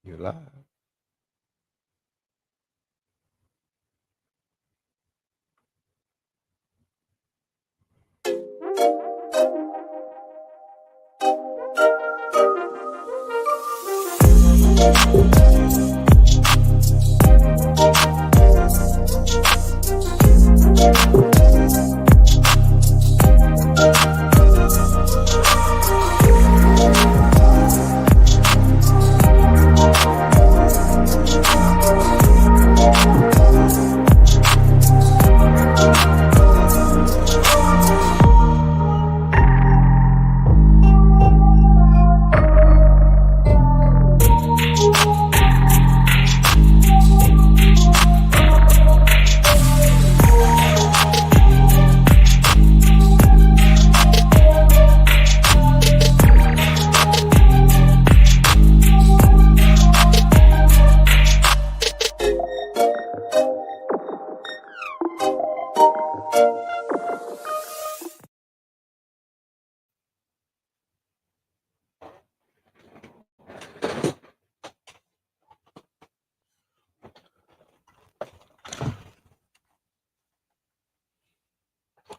You're live.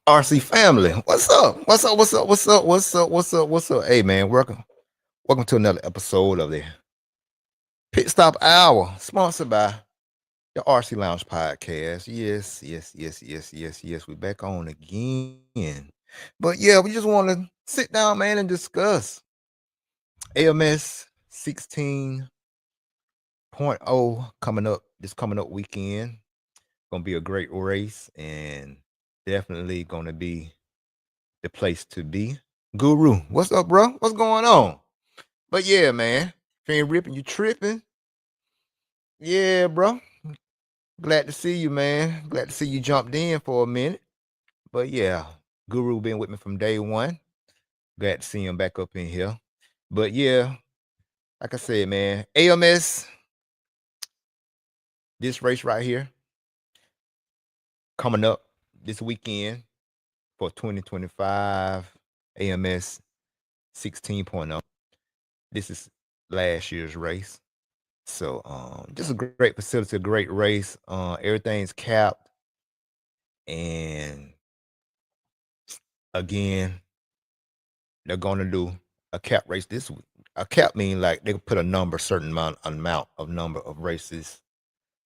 RC family, what's up? What's up? What's up? What's up? What's up? What's up? What's up? Hey man, welcome to another episode of the Pit Stop Hour, sponsored by the RC Lounge Podcast. Yes. We're back on again. But yeah, we just want to sit down, man, and discuss AMS 16.0 coming up weekend. Gonna be a great race and definitely gonna be the place to be. Guru, what's up, bro? What's going on? But yeah, man, if you ain't ripping, you tripping. Yeah, bro. Glad to see you, man. Glad to see you jumped in for a minute. But yeah, Guru been with me from day one. Glad to see him back up in here. But yeah, like I said, man, AMS, this race right here, coming up this weekend for 2025 AMS 16.0. This is last year's race. So just a great facility, a great race. Everything's capped. And again, they're gonna do a cap race this week. A cap mean like they put a number, certain amount of number of races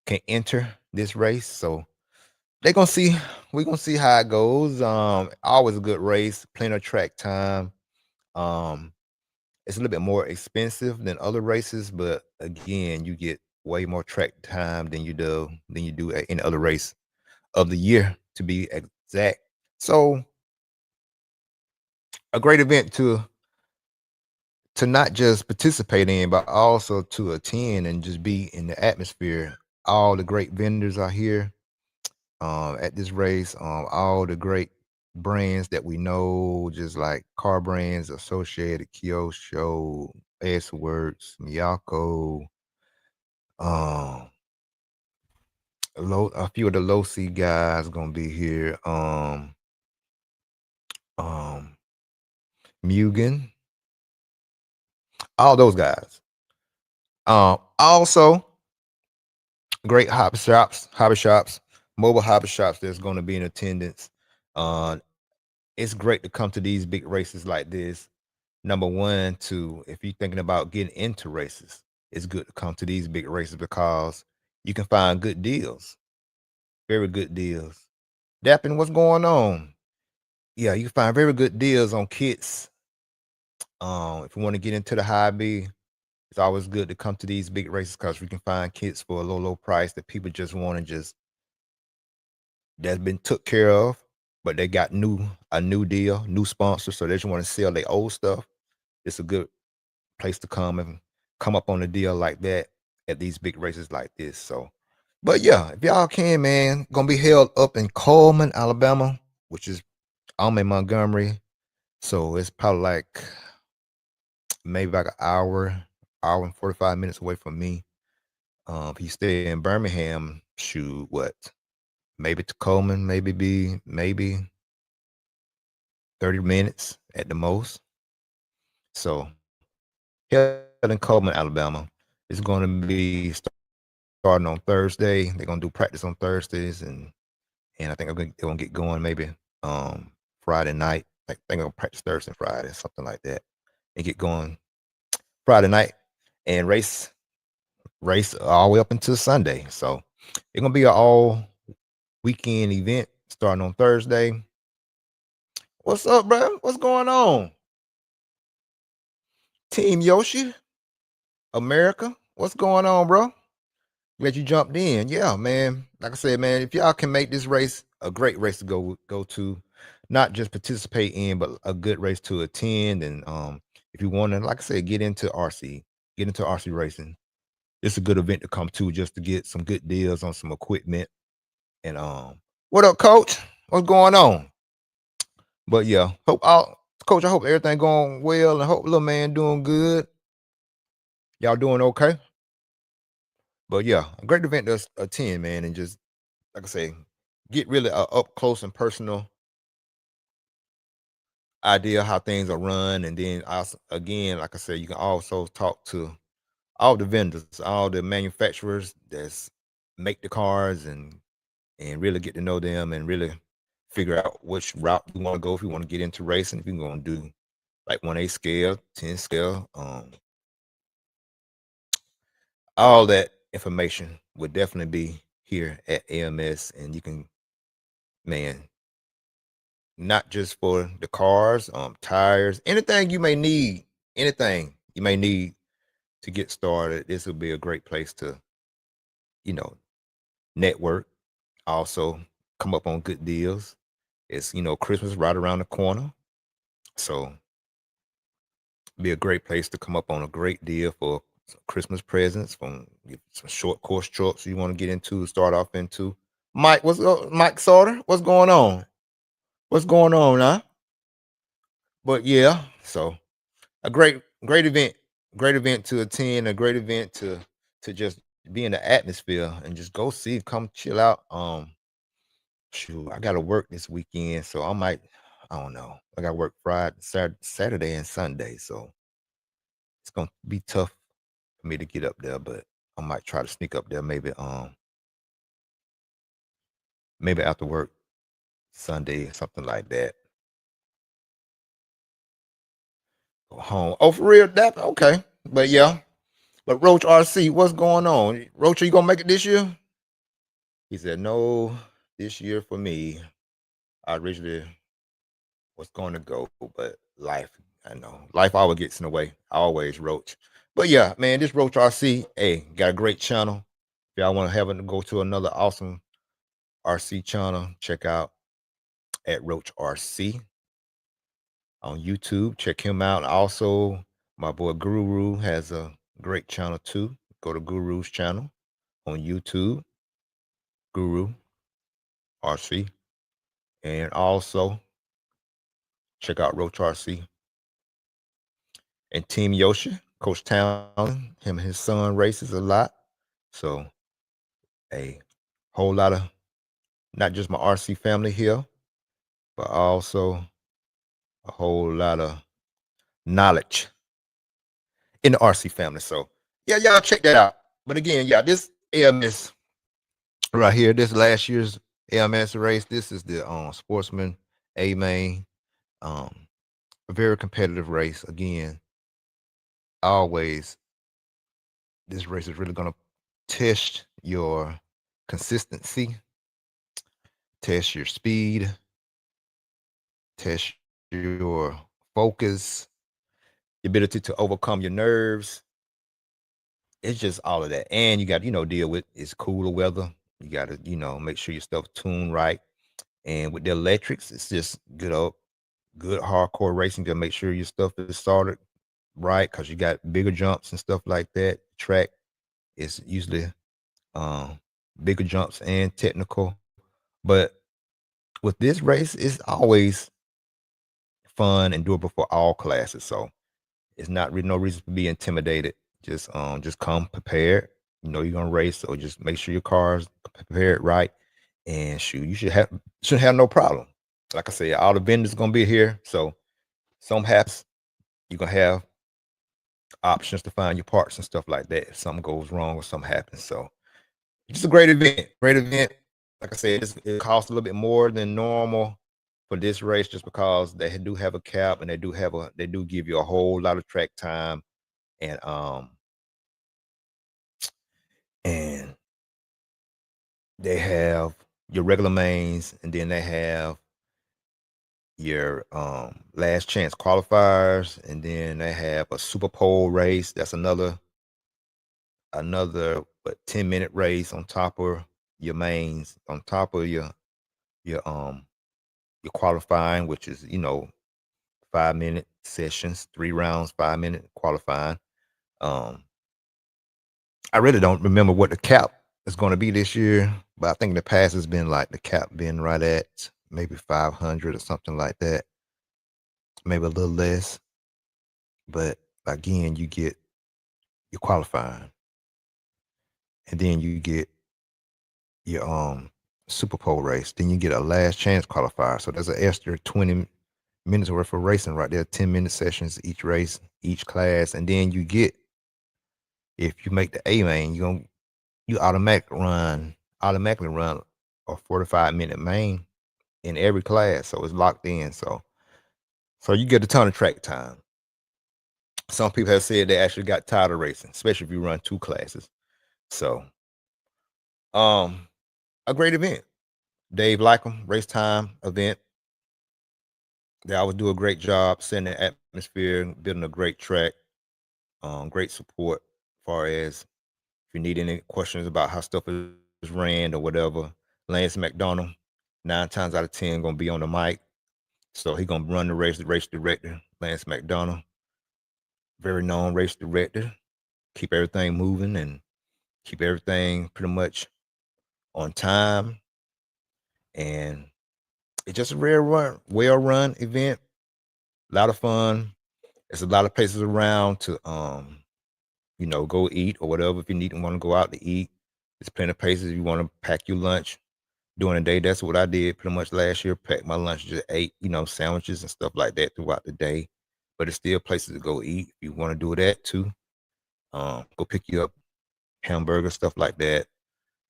can enter this race. So we're gonna see how it goes. Always a good race, plenty of track time. It's a little bit more expensive than other races, but again, you get way more track time than you do in other race of the year, to be exact. So a great event to not just participate in, but also to attend and just be in the atmosphere. All the great vendors are here at this race. All the great brands that we know, just like car brands, Associated, Kyosho, S-Works, Miyako, a few of the low C guys gonna be here. Mugen, all those guys. Also great hobby shops, mobile hobby shops that's going to be in attendance. It's great to come to these big races like this. Number one, if you're thinking about getting into races, it's good to come to these big races because you can find good deals, very good deals. Dapping, what's going on? Yeah, you can find very good deals on kits. If you want to get into the hobby, it's always good to come to these big races because we can find kits for a low price that people just want to that's been took care of, but they got a new deal, new sponsor, so they just want to sell their old stuff. It's a good place to come and come up on a deal like that at these big races like this. So, but yeah, if y'all can, man, gonna be held up in Coleman, Alabama, which is I'm in Montgomery, so it's probably like maybe like an hour and 45 minutes away from me. If you stay in Birmingham, shoot, what? Maybe to Coleman, maybe 30 minutes at the most. So held in Coleman, Alabama. It's going to be starting on Thursday. They're going to do practice on Thursdays, and I think they're going to get going maybe Friday night. Like they're going to practice Thursday and Friday, something like that, and get going Friday night and race all the way up until Sunday. So it's gonna be an all weekend event starting on Thursday. What's up, bro? What's going on? Team Yoshi, America. What's going on, bro? Glad you jumped in. Yeah, man. Like I said, man, if y'all can make this race a great race to go to, not just participate in, but a good race to attend. And if you want to, like I said, get into RC racing. It's a good event to come to just to get some good deals on some equipment. And what up, coach? What's going on? But yeah, coach, I hope everything going well and hope little man doing good. Y'all doing okay? But yeah, a great event to attend, man, and just like I say, get really up close and personal idea how things are run, and then also, again, like I said, you can also talk to all the vendors, all the manufacturers that's make the cars, and really get to know them and really figure out which route you want to go if you want to get into racing. If you're going to do like 1A scale, 10 scale, all that information would definitely be here at AMS. And you can, man, not just for the cars, tires, anything you may need to get started. This will be a great place to, you know, network, also come up on good deals. It's, Christmas right around the corner. So be a great place to come up on a great deal for some Christmas presents from some short course trucks you want to get into, start off into. Mike, what's up? Mike Sauter, what's going on? What's going on, huh? But yeah, so a great event to attend, a great event to just be in the atmosphere and just go see, come chill out. Shoot, I gotta work this weekend, so I don't know. I gotta work Friday, Saturday, and Sunday, so it's gonna be tough for me to get up there, but I might try to sneak up there maybe after work Sunday, something like that. Go home. Oh, for real? That okay. But yeah. But Roach RC, what's going on? Roach, are you gonna make it this year? He said, no, this year for me. I originally was going to go, but life, I know. Life always gets in the way. Always, Roach. But yeah, man, this Roach RC, hey, got a great channel. If y'all want to have it go to another awesome RC channel, check out at Roach RC on YouTube. Check him out. Also, my boy Guru has a great channel too. Go to Guru's channel on YouTube, Guru RC. And also check out Roach RC and Team Yoshi. Coach Townsend, him and his son races a lot. So a whole lot of not just my RC family here, but also a whole lot of knowledge in the RC family. So yeah, y'all check that out. But again, yeah, this AMS right here, this last year's AMS race, this is the Sportsman A main. A very competitive race. Again, always this race is really gonna test your consistency, test your speed, test your focus, your ability to overcome your nerves. It's just all of that. And you got, deal with it's cooler weather. You gotta, make sure your stuff tuned right. And with the electrics, it's just good hardcore racing to make sure your stuff is started right because you got bigger jumps and stuff like that. Track is usually um bigger jumps and technical. But with this race, it's always fun and doable for all classes. So it's not really no reason to be intimidated. Just come prepared. You know you're gonna race, so just make sure your car's prepared right. And shoot, you shouldn't have no problem. Like I said, all the vendors gonna be here. So some haps you're gonna have options to find your parts and stuff like that if something goes wrong or something happens. So it's a great event. Great event. Like I said, it costs a little bit more than normal for this race just because they do have a cap and they do give you a whole lot of track time and and they have your regular mains and then they have your last chance qualifiers and then they have a super pole race. That's another 10-minute race on top of your mains, on top of your your qualifying, which is 5-minute sessions, 3 rounds, 5-minute qualifying. um I really don't remember what the cap is going to be this year, but I think in the past it's been like the cap been right at maybe 500 or something like that, maybe a little less. But again, you get your qualifying, and then you get your Super Bowl race. Then you get a last chance qualifier. So there's an extra 20 minutes worth of racing right there. 10-minute sessions each race, each class, and then you get, if you make the A main, you automatically run a 45-minute main in every class. So it's locked in. So you get a ton of track time. Some people have said they actually got tired of racing, especially if you run 2 classes. So um a great event. Dave Likeham, race time event. They always do a great job setting the atmosphere, building a great track, great support as far as if you need any questions about how stuff is ran or whatever. Lance McDonald, 9 times out of 10, gonna be on the mic. So he gonna run the race director, Lance McDonald, very known race director, keep everything moving and keep everything pretty much on time. And it's just a well run event, a lot of fun. There's a lot of places around to go eat or whatever. If you need and want to go out to eat, there's plenty of places. If you want to pack your lunch during the day, that's what I did pretty much last year. Packed my lunch, just ate, sandwiches and stuff like that throughout the day. But it's still places to go eat if you want to do that too. Go pick you up hamburger, stuff like that.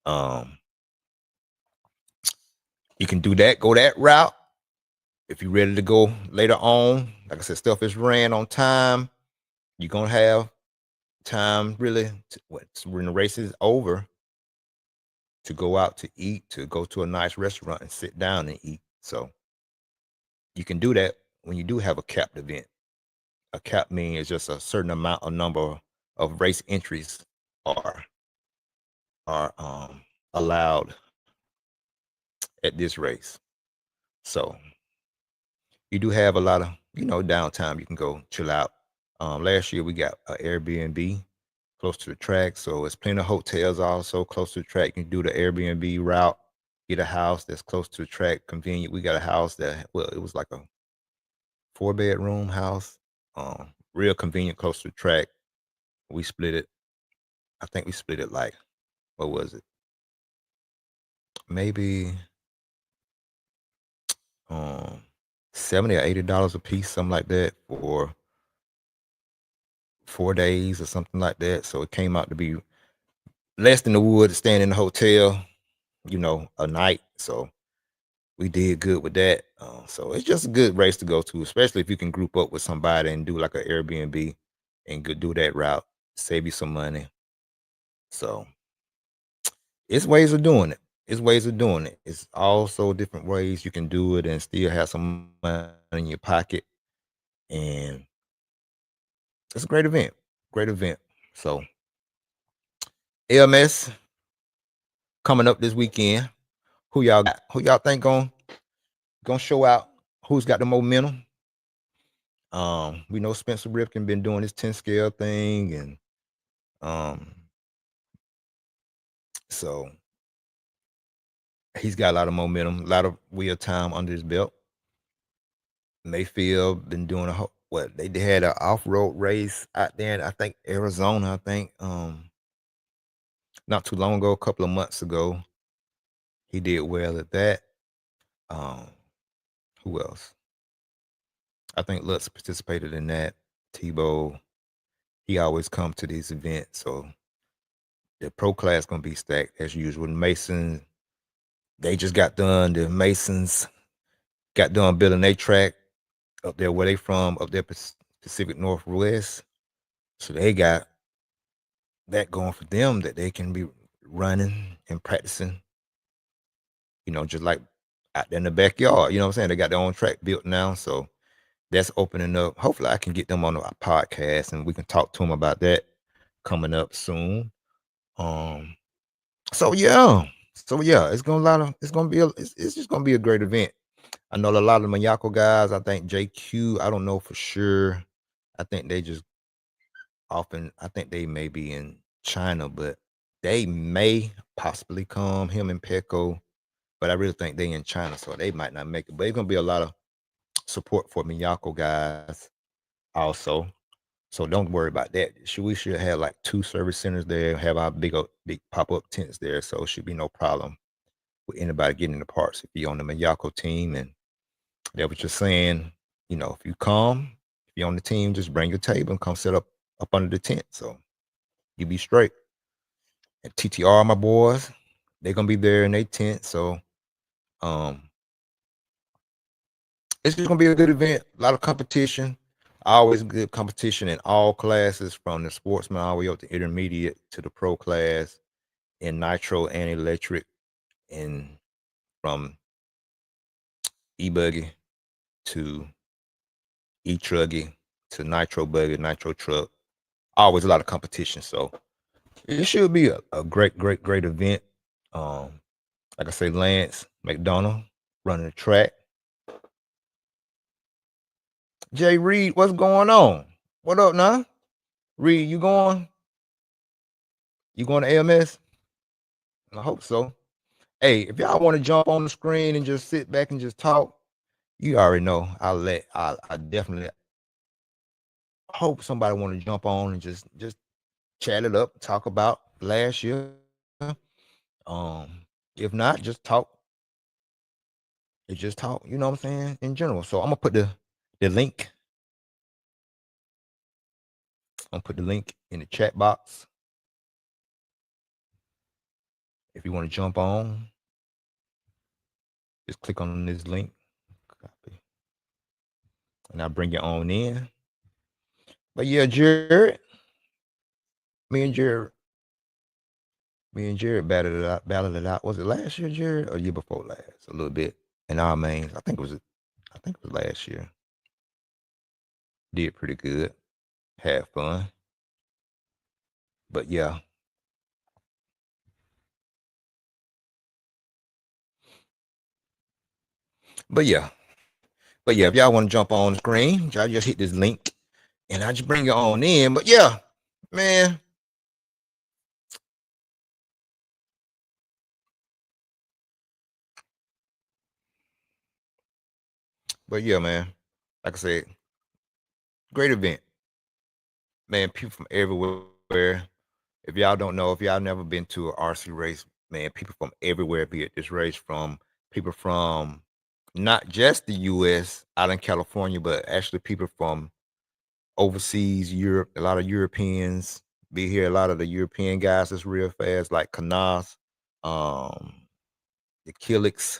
Um, you can do that, go that route. If you're ready to go later on, like I said, stuff is ran on time. You're gonna have time really when the race is over to go out to eat, to go to a nice restaurant and sit down and eat. So you can do that when you do have a capped event. A cap means just a certain amount of number of race entries are allowed at this race. So you do have a lot of downtime. You can go chill out. Last year we got an Airbnb close to the track, so it's plenty of hotels also close to the track. You can do the Airbnb route, get a house that's close to the track, convenient. We got a house it was like a 4-bedroom house, real convenient, close to the track. We split it. I think we split it like, what was it? Maybe um $70 or $80 a piece, something like that, for 4 days or something like that. So it came out to be less than the wood staying in the hotel, a night. So we did good with that. So it's just a good race to go to, especially if you can group up with somebody and do like an Airbnb and do that route, save you some money. So it's ways of doing it. It's ways of doing it. It's also different ways you can do it and still have some money in your pocket. And it's a great event. Great event. So AMS coming up this weekend. Who y'all got? Who y'all think gonna show out? Who's got the momentum? We know Spencer Ripken been doing his 10 scale thing, and so he's got a lot of momentum, a lot of wheel time under his belt. Mayfield been doing they had an off-road race out there in, I think, Arizona, not too long ago, a couple of months ago. He did well at that. Who else? I think Lutz participated in that. Tebow. He always come to these events. So the pro class gonna be stacked as usual. The Masons, they just got done. The Masons got done building their track up there where they from, up there Pacific Northwest. So they got that going for them that they can be running and practicing, just like out there in the backyard. You know what I'm saying? They got their own track built now. So that's opening up. Hopefully I can get them on a podcast and we can talk to them about that coming up soon. Um so yeah, it's just gonna be a great event. I know a lot of the Mayako guys. I think JQ, I don't know for sure. I think they just I think they may be in China, but they may possibly come, him and Pecco, but I really think they in China, so they might not make it. But it's gonna be a lot of support for Miyako guys also. So don't worry about that. We should have like 2 service centers there, have our big pop-up tents there. So it should be no problem with anybody getting the parts if you're on the Miyako team. And that what you're saying, if you come, if you're on the team, just bring your table and come set up under the tent. So you be straight. And TTR, my boys, they're gonna be there in their tent. So um it's just gonna be a good event, a lot of competition, always good competition in all classes, from the sportsman all the way up to intermediate to the pro class in nitro and electric, and from e-buggy to e-truggy to nitro buggy, nitro truck. Always a lot of competition. So it should be a great event. Um, like I say, Lance McDonald running the track. Jay Reed, what's going on? What up now? Reed, you going? You going to AMS? I hope so. Hey, if y'all want to jump on the screen and just sit back and just talk, you already know. I definitely hope somebody want to jump on and just chat it up, talk about last year. If not, just talk, you know what I'm saying, in general. So I'm gonna put the link. I'm gonna put the link in the chat box. If you want to jump on, just click on this link. Copy. And I'll bring you on in. But yeah, Jared, me and Jared, battled it out. Was it last year, Jared, or year before last? A little bit in our mains. I think it was last year. Did pretty good. Had fun. But yeah. But yeah. But yeah, if y'all want to jump on the screen, y'all just hit this link and I just bring you on in. But yeah, man. But yeah, man. Like I said, great event. Man, people from everywhere. If y'all don't know, if y'all never been to an RC race, man, people from everywhere be at this race, from people from not just the US out in California, but actually people from overseas, Europe, a lot of Europeans be here. A lot of the European guys that's real fast, like Canas, um, the Kilix.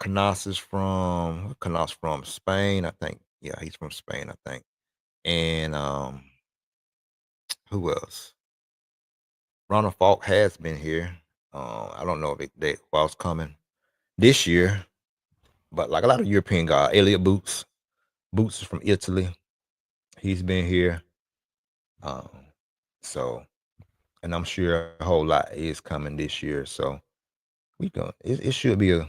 Canas from Spain, I think. Yeah, he's from Spain, I think. And who else? Ronald Falk has been here. I don't know if they was coming this year, but like a lot of European guys, Elliot Boots. Boots is from Italy. He's been here. Um, so, and I'm sure a whole lot is coming this year. So it should be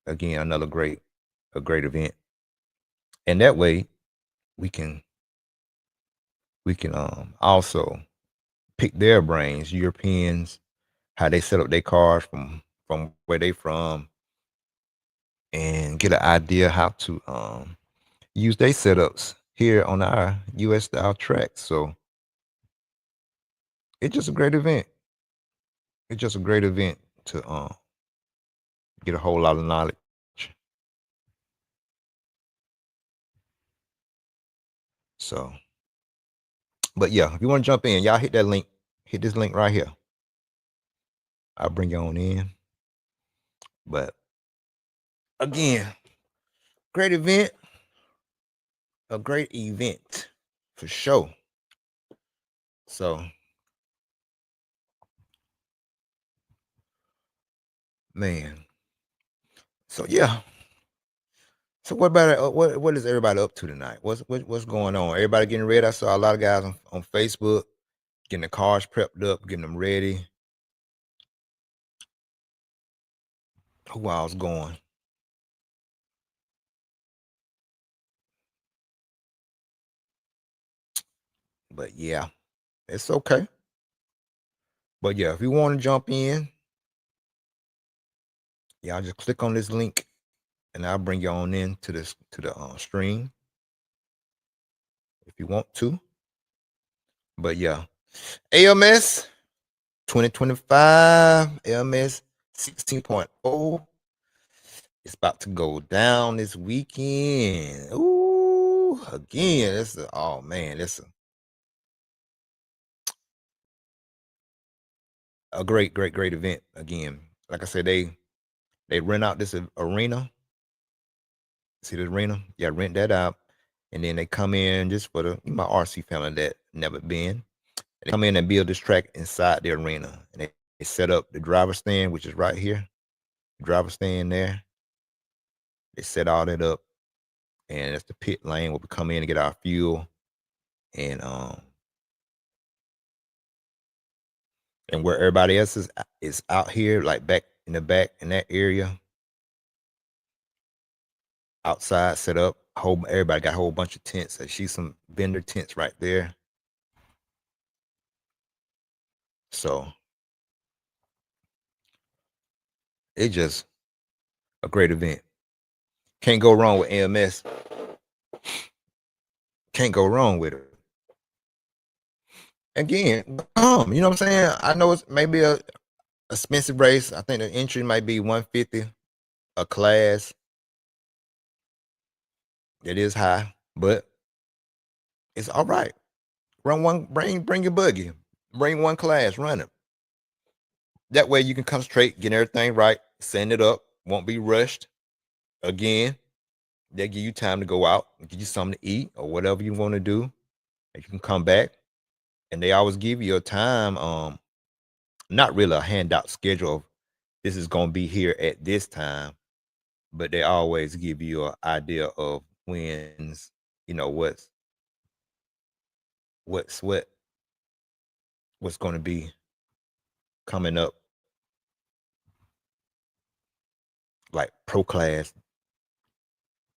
again another a great event. And that way we can also pick their brains, Europeans, how they set up their cars from where they from, and get an idea how to use their setups here on our US style tracks. So it's just a great event. It's just a great event to get a whole lot of knowledge. So But yeah, if you want to jump in, y'all hit that link. Hit this link right here. I'll bring you on in. But again, great event. A great event for sure. So, man. So yeah. So what about what is everybody up to tonight? What's going on? Everybody getting ready. I saw a lot of guys on Facebook getting the cars prepped up, getting them ready. Who I was going? But yeah, it's okay. But yeah, if you want to jump in, y'all just click on this link, and I'll bring you on in to the stream if you want to. But yeah, AMS 2025, AMS 16.0. It's about to go down this weekend. Ooh, again, oh man, it's a great event. Again, like I said, they rent out this arena. See the arena? Yeah, rent that out, and then they come in just for my RC family that never been. They come in and build this track inside the arena, and they set up the driver stand, which is right here. Driver stand there. They set all that up, and that's the pit lane where we come in and get our fuel, and where everybody else is out here, like back in the back in that area, outside set up. Everybody got a whole bunch of tents. I see some vendor tents right there. So it's just a great event. Can't go wrong with AMS. Can't go wrong with it. Again, you know what I'm saying? I know it's maybe a expensive race. I think the entry might be 150 a class. It is high, but it's all right. Run one, bring your buggy, bring one class, run it. That way you can concentrate, get everything right, send it up, won't be rushed. Again, they give you time to go out and get you something to eat or whatever you want to do. And you can come back. And they always give you a time, not really a handout schedule of this is gonna be here at this time, but they always give you an idea of when's, what's what's what what's gonna be coming up, like pro class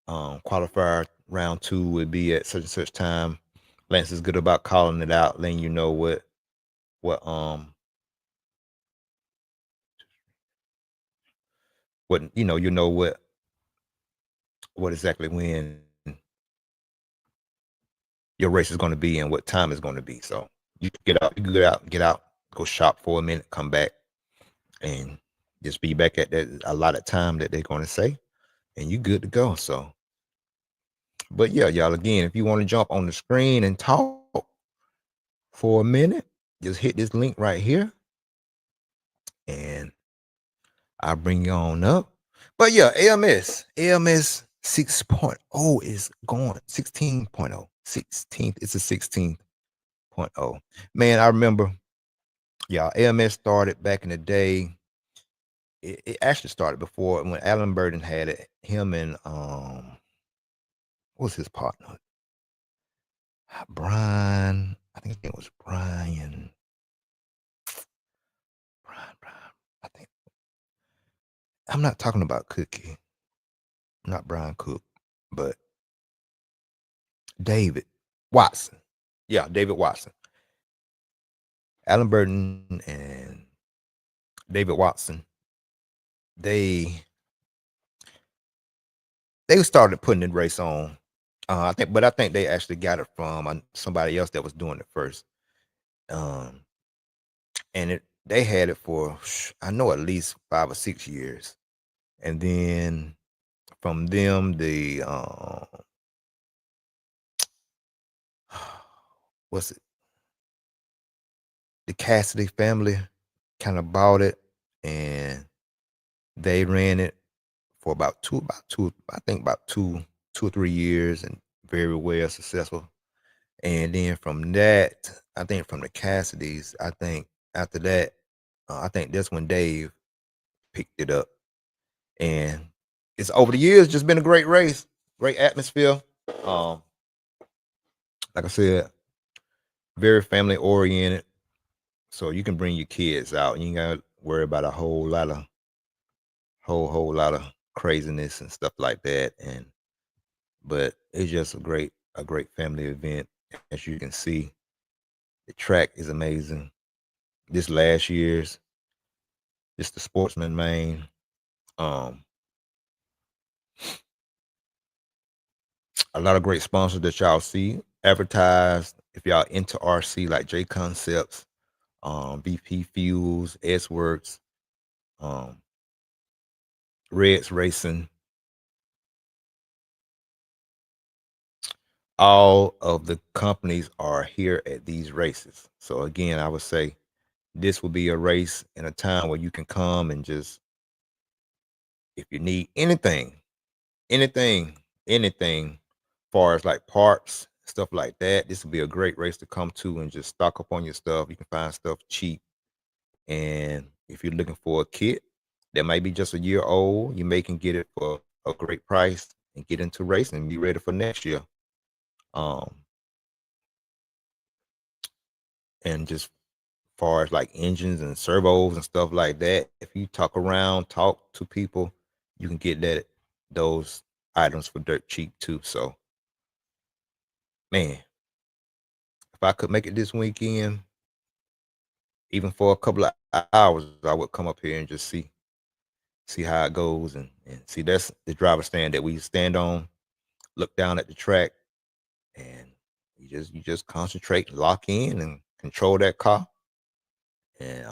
qualifier round 2 would be at such and such time. Lance is good about calling it out, letting you know what what exactly when your race is going to be and what time it's going to be. So you get out, go shop for a minute, come back, and just be back at that allotted time that they're going to say, and you good to go. So, but yeah, y'all, again, if you want to jump on the screen and talk for a minute, just hit this link right here, and I'll bring you on up. But yeah, AMS 6.0 is going 16.0. 16th, it's a 16.0. Man, I remember, yeah, AMS started back in the day. It actually started before when Alan Burden had it. Him and what's his partner? Brian. I think it was Brian. Brian. I think I'm not talking about Cookie. Not Brian Cook, but David Watson. Yeah, David Watson. Alan Burton and David Watson. They started putting the race on. I think they actually got it from somebody else that was doing it first. And they had it for I know at least 5 or 6 years, and then from them what's it? Cassidy family kind of bought it, and they ran it for I think about 2 or 3 years, and very well successful. And then from that, I think from the Cassidys, I think after that, I think that's when Dave picked it up. And it's over the years just been a great race, great atmosphere. Um, like I said, very family oriented. So you can bring your kids out. You ain't gotta worry about a whole lot of craziness and stuff like that. But it's just a great family event. As you can see, the track is amazing. This last year's, just the Sportsman Main. Um, a lot of great sponsors that y'all see advertised. If y'all into RC like J Concepts, VP Fuels, S Works, um, Reds Racing, all of the companies are here at these races. So again, I would say this will be a race in a time where you can come and just, if you need anything, anything, far as like parts, stuff like that, this will be a great race to come to and just stock up on your stuff. You can find stuff cheap. And if you're looking for a kit that might be just a year old, you may can get it for a great price and get into racing and be ready for next year. Um, and just far as like engines and servos and stuff like that, if you talk to people, you can get those items for dirt cheap too. So man, if I could make it this weekend, even for a couple of hours, I would come up here and just see how it goes, and see, that's the driver stand that we stand on, look down at the track, and you just concentrate, lock in, and control that car, and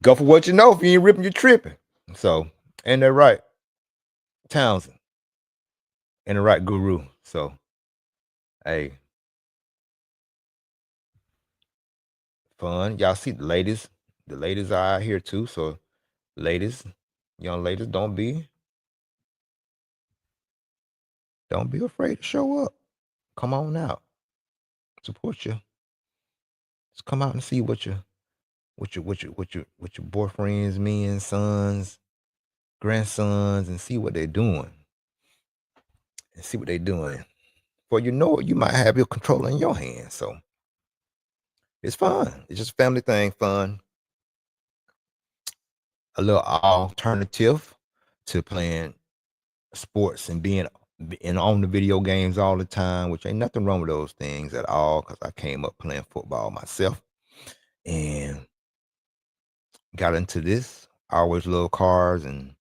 go for what you know. If you ain't ripping, you're tripping. So, and they're right, Townsend, and the right Guru. So, hey, fun. Y'all see the ladies are out here too. So, ladies, young ladies, don't be afraid to show up. Come on out, support you. Just come out and see what your boyfriends, men, sons, grandsons, and see what they're doing. And see what they're doing. For you know it, you might have your controller in your hand. So it's fun. It's just a family thing, fun. A little alternative to playing sports and being on the video games all the time, which ain't nothing wrong with those things at all. Cause I came up playing football myself and got into this. I always loved cars, and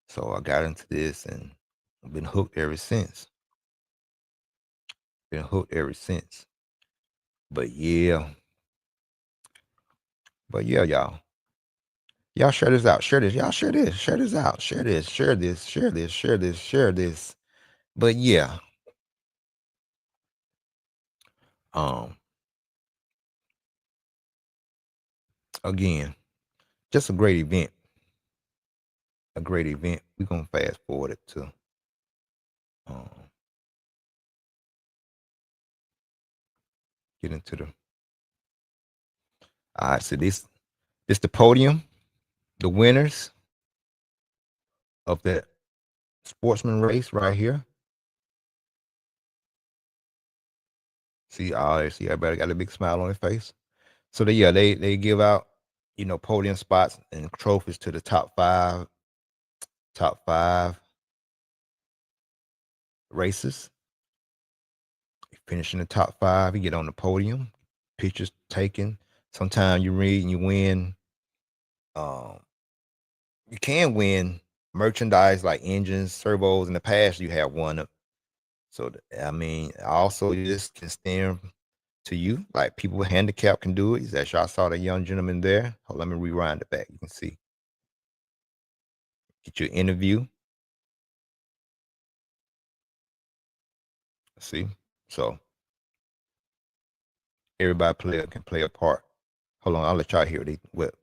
so I got into this and I've been hooked ever since. Been hooked ever since. But yeah, y'all. Y'all share this out. Share this. Y'all share this. Share this out. Share this. Share this. Share this. Share this. Share this. But yeah, um, again, just a great event. A great event. We're gonna fast forward it to um get into the all right. So this the podium, the winners of that sportsman race right here. See, everybody got a big smile on their face. So they give out, podium spots and trophies to the top five races. You finish in the top five, you get on the podium, pictures taken. Sometimes you read and you win. Um, you can win merchandise like engines, servos. In the past, you have won them. So I mean, also this can stand to you. Like people with handicap can do it. As y'all saw the young gentleman there. Hold, let me rewind it back. You can see. Get your interview. See? So everybody can play a part. Hold on, I'll let y'all hear what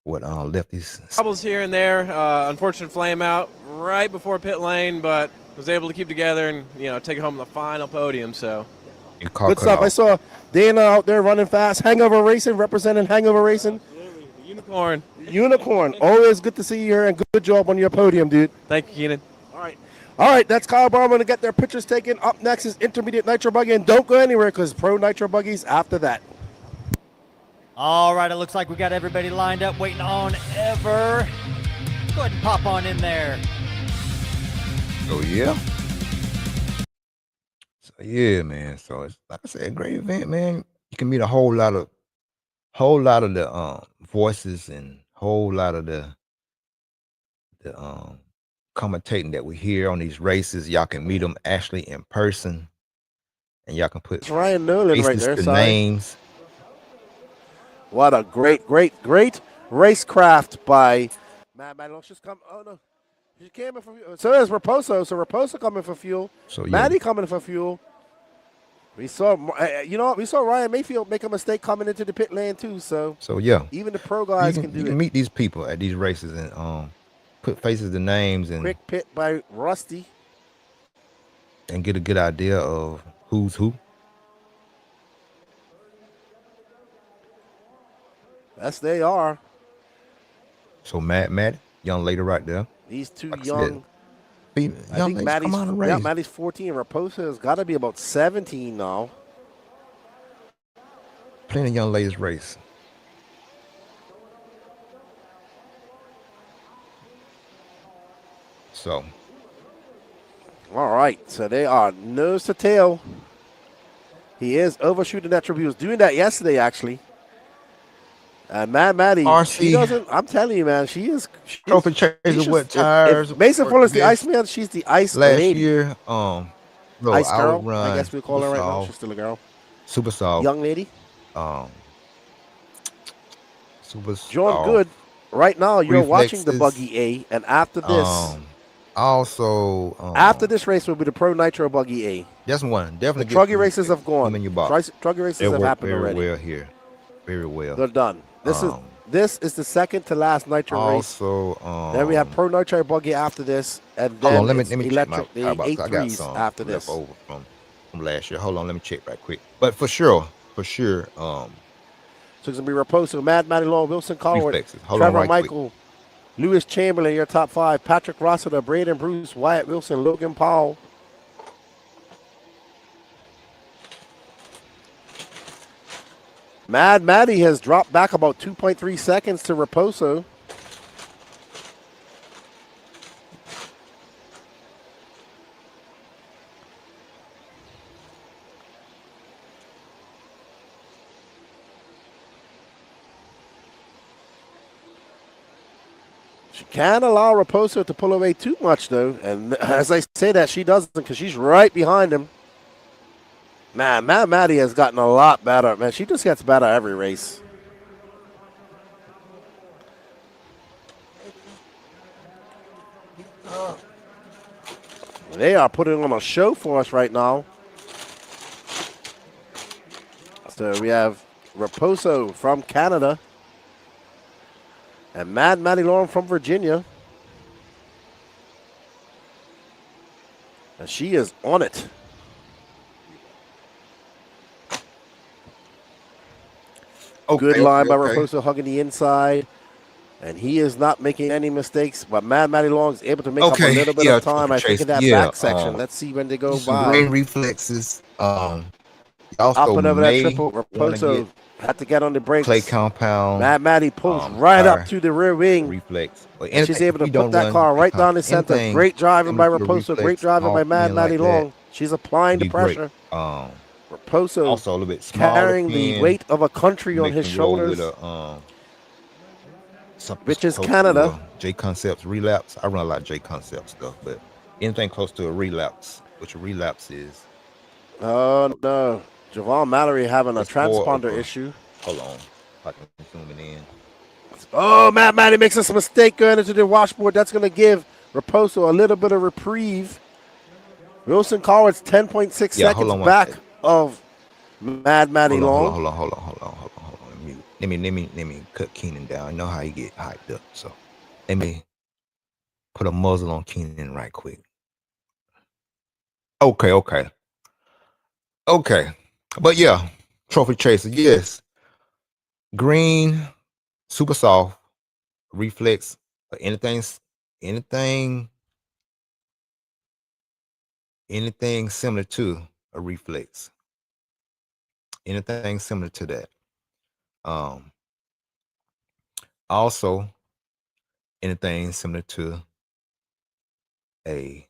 lefties. Troubles here and there. Unfortunate flame out right before pit lane, but was able to keep together and take it home on the final podium. So good stuff. I saw Dana out there running fast. Hangover Racing, representing Hangover Racing. Unicorn. Unicorn. Always good to see you here, and good job on your podium, dude. Thank you, Keenan. All right, that's Kyle Barman to get their pictures taken. Up next is Intermediate Nitro Buggy, and don't go anywhere because Pro Nitro Buggies after that. All right, it looks like we got everybody lined up, waiting on Ever. Go ahead and pop on in there. Oh yeah. So yeah, man. So it's like I said, a great event, man. You can meet a whole lot of the voices and whole lot of the commentating that we hear on these races. Y'all can meet them actually in person, and y'all can put it's Ryan Nolan right there. Names. What a great racecraft by Mad Maddie. Just come. Oh no, she came in for fuel. So is Raposo. So Raposo coming for fuel. So yeah. Maddie coming for fuel. We saw, we saw Ryan Mayfield make a mistake coming into the pit lane too. So yeah, even the pro guys can do it. You can meet these people at these races and put faces to names and quick pit by Rusty and get a good idea of who's who. Yes, they are. So Maddie, young lady right there. These two like young. I think Maddie's 14. Raposa has got to be about 17 now. Plenty of young ladies race. So. All right. So they are nose to tail. He is overshooting that trip. He was doing that yesterday, actually. And Mad Maddie, she doesn't. I'm telling you, man, she is. Trophy chaser with tires. Mason Fuller's the Iceman. She's the ice lady. Last year, ice girl. I guess we call her right now. She's still a girl. Super soft. Young lady. Super soft. John Good. Right now, you're watching the Buggy A, and after this, after this race will be the Pro Nitro Buggy A. That's one. Definitely. The Truggy races have gone. Truggy races have happened very already. Well here. Very well. They're done. This is the second to last Nitro race. Then we have Pro Nitro Buggy after this, and then let me Electric check my, the 8.3s after this. Over from last year. Hold on, let me check right quick. But for sure. So it's gonna be Raposo, Mad Maddie Long, Wilson Collard, Trevor Michael, quick. Lewis Chamberlain, your top 5, Patrick Rossiter, Braden Bruce, Wyatt Wilson, Logan Powell. Mad Maddie has dropped back about 2.3 seconds to Raposo. She can't allow Raposo to pull away too much, though. And as I say that, she doesn't because she's right behind him. Man, Mad Maddie has gotten a lot better. Man, she just gets better every race. They are putting on a show for us right now. So we have Raposo from Canada and Mad Maddie Lauren from Virginia. And she is on it. Good line by Raposo, hugging the inside. And he is not making any mistakes, but Mad Maddie Long is able to make up a little bit of time. I think in that back section. Let's see when they go by. Great reflexes. Up and over that triple. Raposo had to get on the brakes. Clay compound. Mad Maddie pulls right up to the rear wing. Reflex. And she's able to put that car right down the center. Great driving by Raposo. Great driving by Mad Maddie Long. She's applying the pressure. Raposo also a little bit smaller, carrying the weight of a country on his shoulders. Which is Canada. J Concepts relapse. I run a lot of J Concept stuff, but anything close to a relapse, which a relapse is. Oh no. Javon Mallory having a transponder issue. Hold on. I can zoom it in. Oh, Matt Maddie makes us a mistake going into the washboard. That's going to give Raposo a little bit of reprieve. Wilson Collard's 10.6 seconds back of Mad Matty Long. Hold on. Let me cut Keenan down. I know how he get hyped up. So let me put a muzzle on Keenan right quick. Okay. But yeah, trophy chaser. Yes, green, super soft, reflex, anything, anything similar to a reflex. Anything similar to that. Um, Also anything similar to a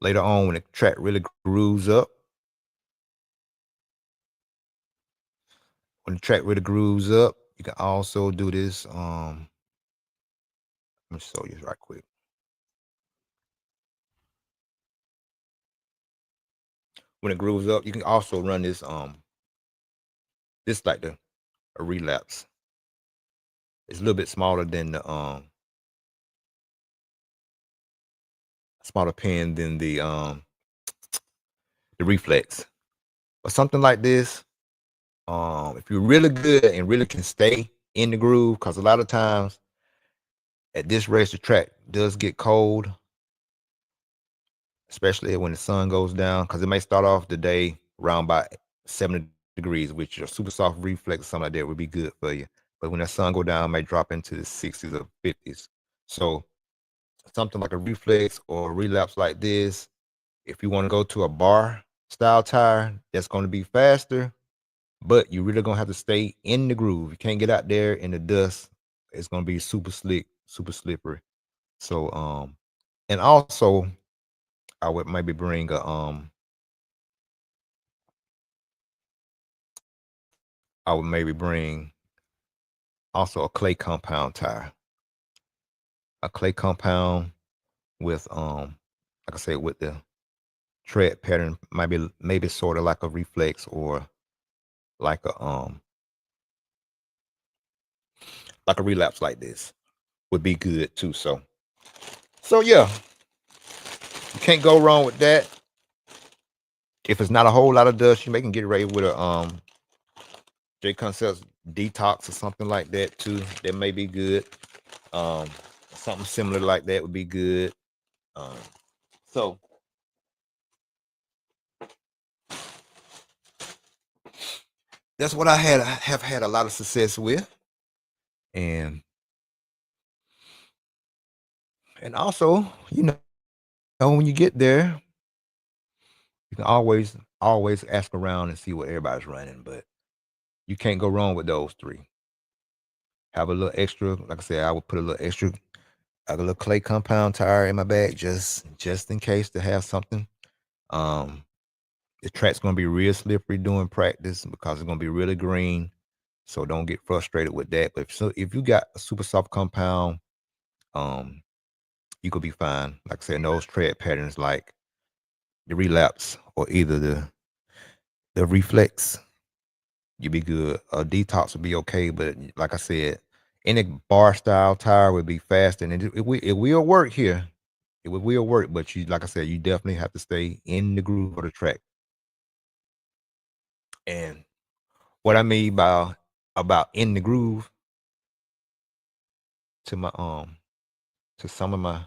later on when the track really grooves up. When the track really grooves up, you can also do this. Let me show you right quick. When it grooves up, you can also run this this like a relapse. It's a little bit smaller than smaller pen than the reflex. But something like this, if you're really good and really can stay in the groove, because a lot of times at this race the track does get cold, especially when the sun goes down, because it may start off the day around by 70 degrees, which your super soft reflex, something like that would be good for you. But when the sun go down, it may drop into the 60s or 50s. So something like a reflex or a relapse like this, if you want to go to a bar style tire, that's going to be faster, but you really gonna have to stay in the groove. You can't get out there in the dust. It's gonna be super slick, super slippery. So and also I would maybe bring a I would maybe bring also a clay compound tire. A clay compound with like I said, with the tread pattern, maybe sort of like a reflex or like a relapse like this would be good too. So yeah, you can't go wrong with that. If it's not a whole lot of dust, you may can get ready with a J Concepts detox or something like that too. That may be good. Um, Something similar like that would be good. So that's what I have had a lot of success with, and also, when you get there, you can always ask around and see what everybody's running, but you can't go wrong with those three. Have a little extra, like I said, I would put a little extra, a little clay compound tire in my bag just in case to have something. Um, the track's gonna be real slippery during practice because it's gonna be really green. So don't get frustrated with that. But if you got a super soft compound, um, you could be fine. Like I said, those tread patterns like the relapse or either the reflex, you'll be good. A detox will be okay, but like I said, any bar style tire would be fast and it will work here. It will work, but you like I said, you definitely have to stay in the groove of the track. And what I mean by about in the groove to my to some of my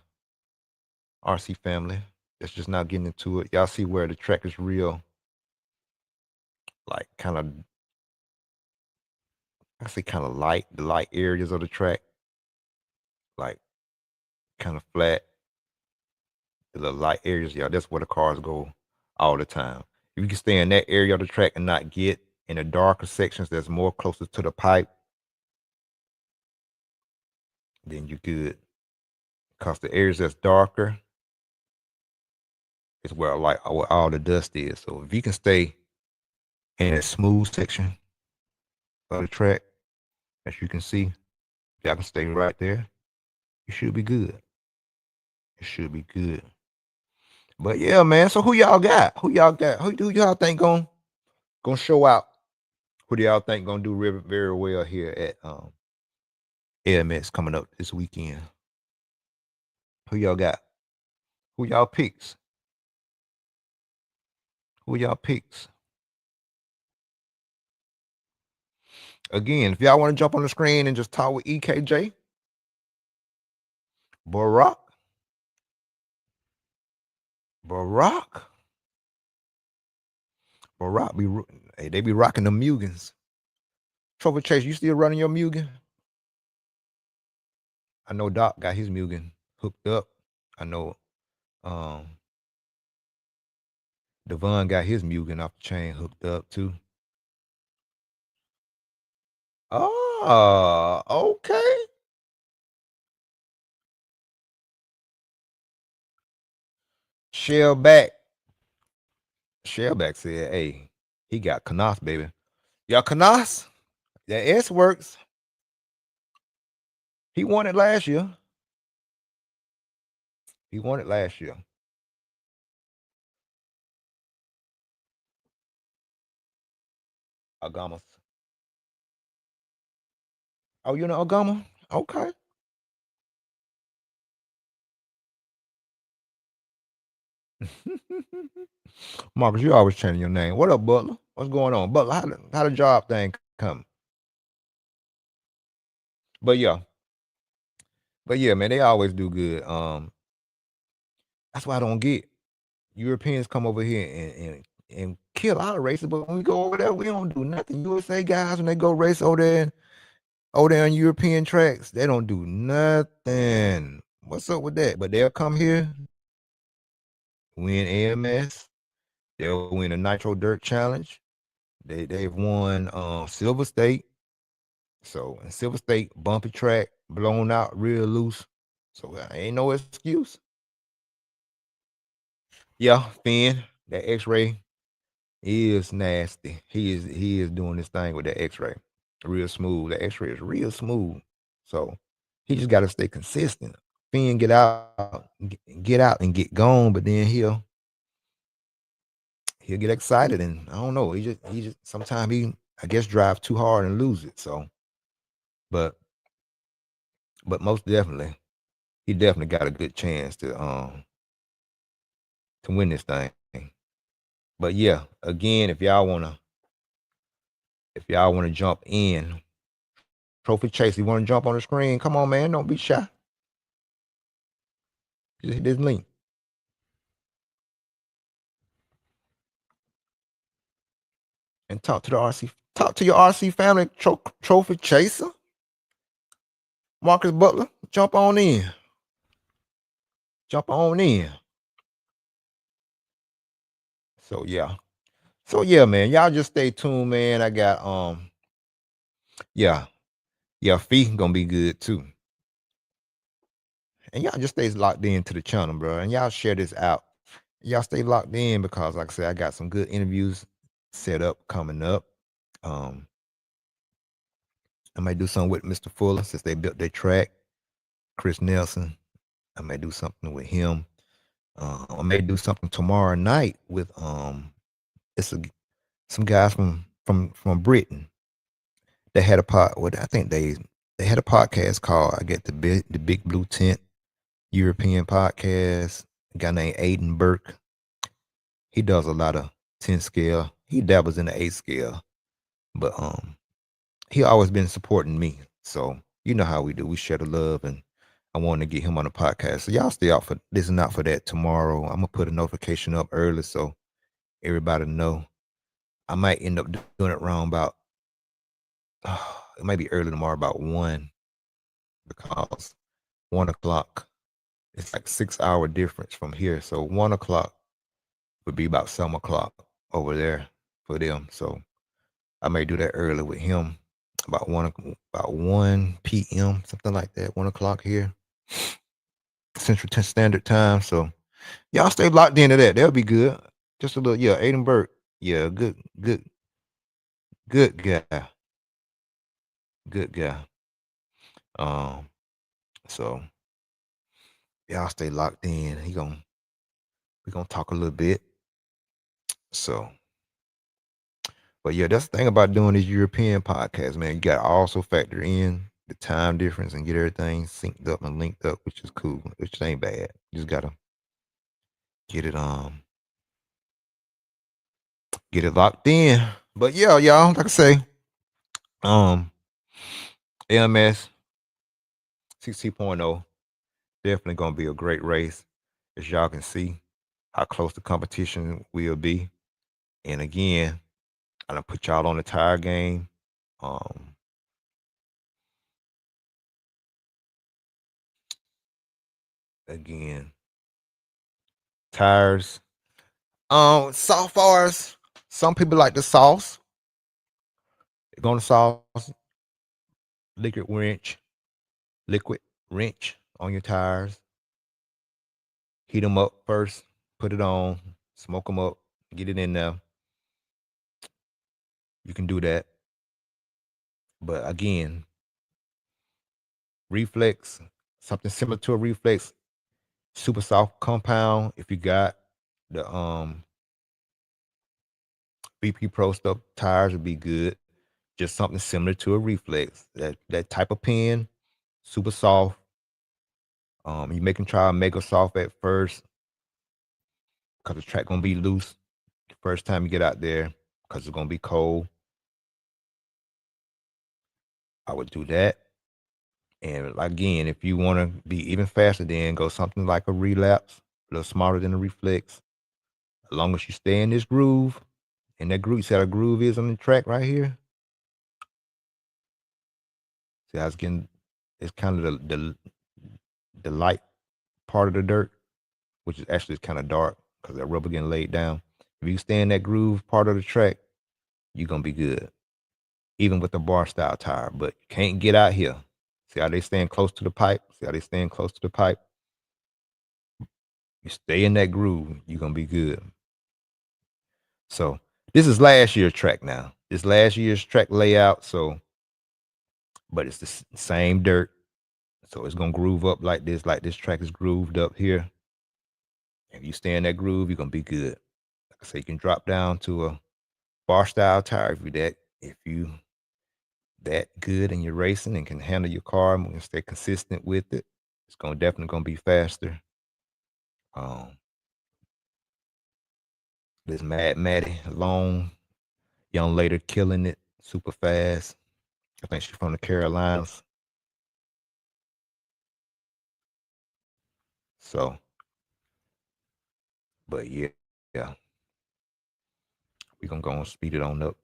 RC family that's just not getting into it. Y'all see where the track is real, like kind of I say kind of light, the light areas of the track, like kind of flat, the little light areas. Yeah, that's where the cars go all the time. If you can stay in that area of the track and not get in the darker sections that's more closer to the pipe, then you're good. Because the areas that's darker is where where all the dust is. So if you can stay in a smooth section of the track, as you can see, y'all can stay right there. You should be good. It should be good. But yeah, man. So who y'all got? Who y'all got? Who y'all think gonna show out? Who do y'all think gonna do very, very well here at AMS coming up this weekend? Who y'all got? Who y'all picks? Who y'all picks? Again, if y'all want to jump on the screen and just talk with EKJ, Barack, Barack, Barack hey, they be rocking the Mugans. Trophy Chase, you still running your Mugen? I know Doc got his Mugen hooked up. I know um Devon got his Mugen off the chain hooked up too. Oh, okay. Shellback. Shellback said, hey, he got Canos, baby. Y'all Canos? That S works. He won it last year. He won it last year. Agamas. Oh, you know Agama? Okay. Marcus, you always changing your name. What up, Butler? What's going on? Butler, how the job thing come? But yeah. But yeah, man, they always do good. That's why I don't get Europeans come over here and kill our races, but when we go over there, we don't do nothing. USA guys, when they go race over there on European tracks, they don't do nothing. What's up with that? But they'll come here, win AMS, they'll win a Nitro Dirt Challenge. They've won Silver State. So in Silver State, bumpy track, blown out, real loose. So ain't no excuse. Yeah, Finn, that X-ray is nasty. He is doing this thing with that X-ray. Real smooth. The X-ray is real smooth. So he just gotta stay consistent. Finn get out and get gone, but then he'll get excited and I don't know. He just sometimes he I guess drive too hard and lose it. So but most definitely he definitely got a good chance to win this thing. But yeah, again, if y'all wanna jump in, Trophy Chase, you wanna jump on the screen? Come on, man, don't be shy. Just hit this link. And talk to the RC. Talk to your RC family trophy chaser. Marcus Butler, jump on in. Jump on in. So yeah. So yeah, man. Y'all just stay tuned, man. I got yeah. Yeah, fee gonna be good too. And y'all just stay locked in to the channel, bro. And y'all share this out. Y'all stay locked in because like I said, I got some good interviews set up coming up. I might do something with Mr. Fuller since they built their track. Chris Nelson. I may do something with him. I may do something tomorrow night with it's some guys from Britain. They had a I think they had a podcast called I get the big blue tent European podcast. A guy named Aiden Burke. He does a lot of 10 scale. He dabbles in the 8 scale, but he always been supporting me. So you know how we do. We share the love, and I wanted to get him on the podcast. So y'all stay out for listen out for that tomorrow. I'm gonna put a notification up early so everybody know. I might end up doing it around about it might be early tomorrow about 1 because 1 o'clock it's like 6 hour difference from here. So 1 o'clock would be about 7 o'clock over there for them. So I may do that early with him about 1 p.m. something like that. 1 o'clock here, Central Standard Time. So y'all stay locked into that. That'll be good. Just a little, yeah. Aiden Burke, yeah, good guy, good guy. So y'all stay locked in. We gonna talk a little bit. So, but yeah, that's the thing about doing these European podcasts, man. You got to also factor in the time difference and get everything synced up and linked up, which is cool, which ain't bad. You just gotta get it get it locked in. But yeah, y'all, like I say, Um, AMS 60.0 definitely gonna be a great race, as y'all can see how close the competition will be. And again, I done put y'all on the tire game. Um, again, tires. Soft bars. Some people like the sauce. They're gonna sauce liquid wrench, liquid wrench on your tires. Heat them up first. Put it on. Smoke them up. Get it in there. You can do that. But again, reflex, something similar to a reflex, super soft compound. If you got the BP Pro stuff, tires would be good. Just something similar to a reflex. That type of pen, super soft. You make them try mega soft at first because the track gonna be loose the first time you get out there because it's gonna be cold. I would do that. And again, if you want to be even faster, then go something like a relapse, a little smarter than a reflex. As long as you stay in this groove, and that groove, see how the groove is on the track right here? See how it's getting, it's kind of the light part of the dirt, which is actually kind of dark because that rubber getting laid down. If you stay in that groove part of the track, you're going to be good, even with the bar style tire. But you can't get out here. See how they staying close to the pipe? See how they staying close to the pipe? You stay in that groove, you're going to be good. So this is last year's track now. This last year's track layout. So, but it's the same dirt. So it's gonna groove up like this track is grooved up here. If you stay in that groove, you're gonna be good. Like I say, you can drop down to a bar style tire if you that good and you're racing and can handle your car and can stay consistent with it. It's definitely gonna be faster. Um, this Mad Maddie, long young lady killing it, super fast. I think she's from the Carolinas. So, but yeah, we're gonna go and speed it on up.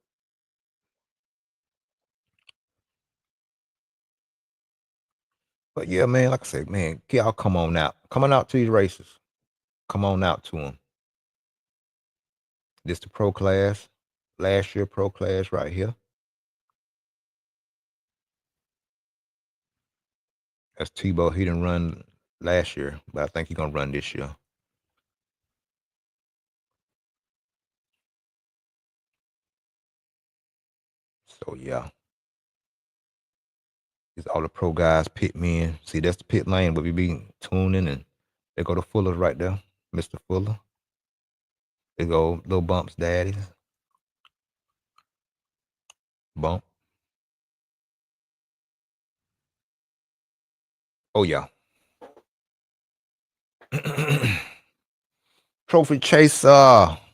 But yeah, man, like I said, man, y'all come on out. Come on out to these races. Come on out to them. This the pro class. Last year pro class right here. That's Tebow. He didn't run last year, but I think he's gonna run this year. So yeah. These all the pro guys, pit men. See, that's the pit lane where we be tuning and they go to Fuller's right there. Mr. Fuller. They go little bumps, daddies. Bump. Oh yeah. Trophy chaser.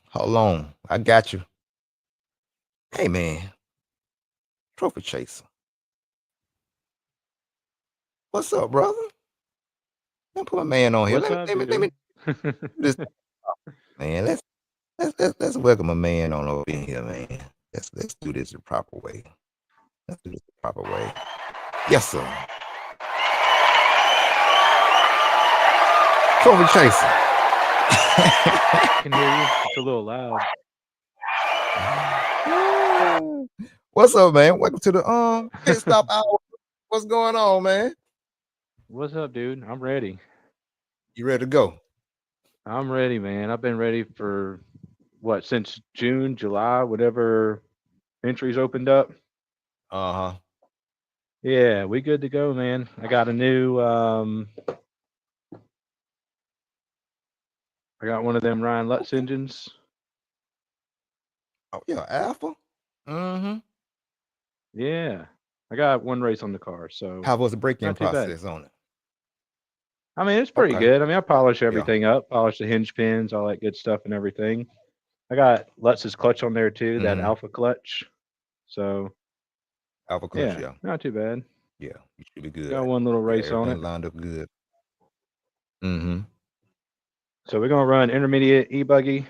Hold on. I got you. Hey man. Trophy chaser. What's up, brother? Let me put my man on here. What's up, Let me dude? do this, man. Let's welcome a man on over in here, man. Let's do this the proper way. Let's do this the proper way. Yes, sir. Trophy chaser. I can hear you. It's a little loud. What's up, man? Welcome to the pit stop hour. What's going on, man? What's up, dude? I'm ready. You ready to go? I'm ready, man. I've been ready for what, since June, July, whatever entries opened up. Uh-huh. Yeah, we good to go, man. I got a new I got one of them Ryan Lutz engines. Oh yeah, Alpha. Mm-hmm. Yeah. I got one race on the car, so How was the break-in not too bad. process on it? I mean, it's pretty Okay. good. I mean, I polish Yeah. everything up, polish the hinge pins, all that good stuff and everything. I got Lutz's clutch on there too, that Mhm. Alpha clutch. So Alpha Course, Yeah, yeah. not too bad. Yeah, you should be good. Got one little Yeah, race on everything it. lined up good. Mm-hmm. So we're gonna run intermediate e-buggy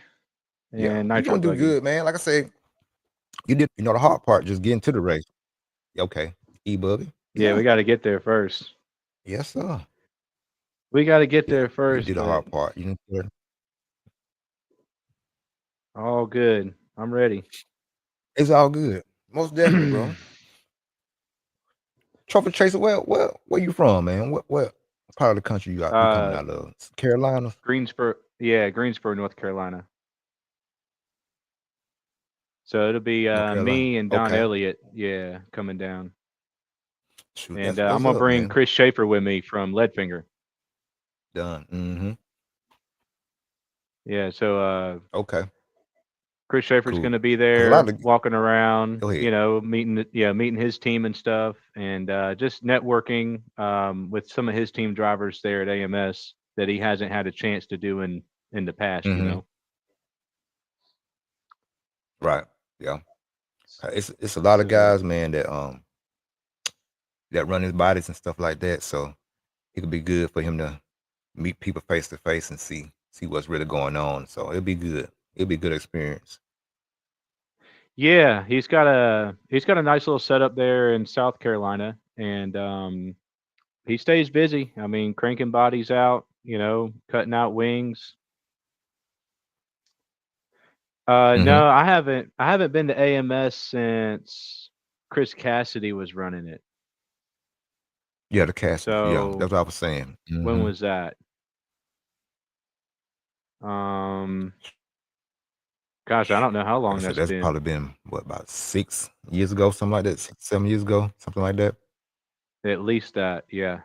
Yeah, and you're nitro gonna do buggy. good, man. Like I said, the hard part, just getting to the race. Okay. E-buggy. Yeah, Yeah. we got to get there first. Yes, sir. We got to get Yeah. there You first, did the but hard part. You know, all good. I'm ready. it's all good. Most definitely, bro. Trophy Chaser, where you from, man? What part of the country you coming uh, out of? Carolina? Greensboro, North Carolina. So it'll be North Carolina. me and Don Okay. Elliott, yeah, coming down. Shoot, And that's I'm what's gonna up, bring man. Chris Schaefer with me from Leadfinger. Done. Mm-hmm. Yeah, so Okay. Chris Schaefer's Cool. gonna be Cause a lot there, of walking around, go ahead. meeting his team and stuff, and just networking with some of his team drivers there at AMS that he hasn't had a chance to do in the past. Mm-hmm. Right. Yeah. It's a lot of So guys, man, that run his bodies and stuff like that. So it could be good for him to meet people face to face and see what's really going on. So it'll be good. It'll be a good experience. yeah, he's got a nice little setup there in South Carolina, and he stays busy. I mean, cranking bodies out, cutting out wings. Mm-hmm. No, I haven't been to AMS since Chris Cassidy was running it. Yeah, the Cassidy. Yeah, So that's what I was saying. when Mm-hmm. was that? Um, Gosh, I don't know how Like I long said, that's that's been. probably been what, about 6 years ago, something like that, 6, 7 years ago, something like that. At least that, yeah,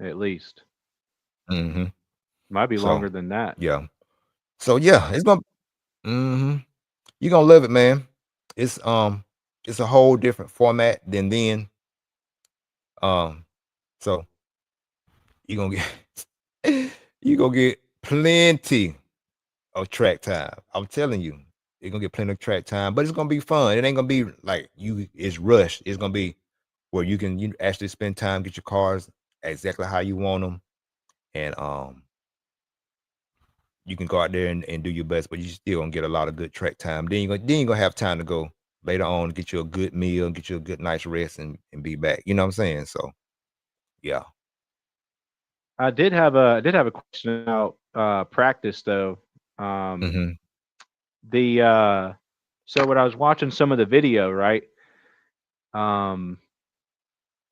at least. Mm-hmm. Might be So longer than that. yeah. So yeah, it's gonna mm-hmm. You're gonna love it, man. It's um it's a whole different format than then. Um so you're gonna get you're gonna get plenty of track time. I'm telling you, you're gonna get plenty of track time, but it's gonna be fun. It ain't gonna be like it's rushed. It's gonna be where you actually spend time, get your cars exactly how you want them, and you can go out there and do your best, but you still gonna get a lot of good track time. Then you're gonna have time to go later on, get you a good meal, get you a good night's rest, and be back. You know what I'm saying? So yeah. I did have a question about practice though. Um, Mm-hmm. the so when I was watching some of the video, right? Um,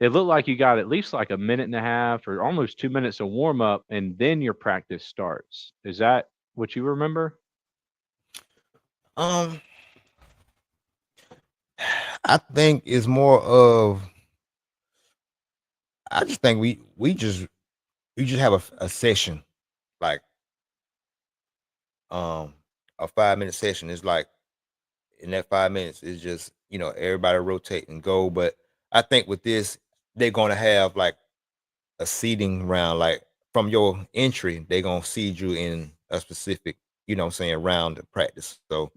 it looked like you got at least like a minute and a half or almost 2 minutes of warm up, and then your practice starts. Is that what you remember? Um, I think it's more of I just think we just have a session like um a 5 minute session. It's like in that 5 minutes, it's just everybody rotate and go. But I think with this, they're gonna have like a seating round, like from your entry, they're gonna seed you in a specific, what I'm saying, round of practice. So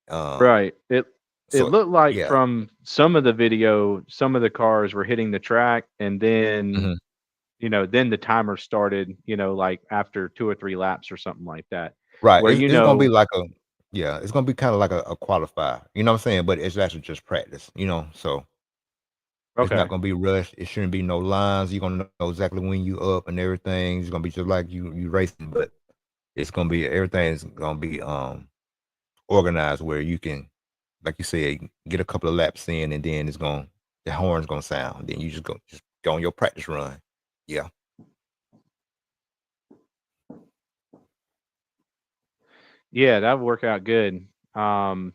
um Right. It so looked like yeah. from some of the video, some of the cars were hitting the track, and then Mhm. then the timer started, like after 2 or 3 laps or something like that. Right. Where It's gonna be like it's gonna be kind of like a qualifier, you know what I'm saying? But it's actually just practice. So it's not okay, gonna be rushed. It shouldn't be no lines. You're gonna know exactly when you up and everything. It's gonna be just like you racing, but it's gonna be everything's gonna be organized where you can, like you said, get a couple of laps in, and then the horn's gonna sound. Then you just go on your practice run. Yeah. yeah, that would work out good. Um,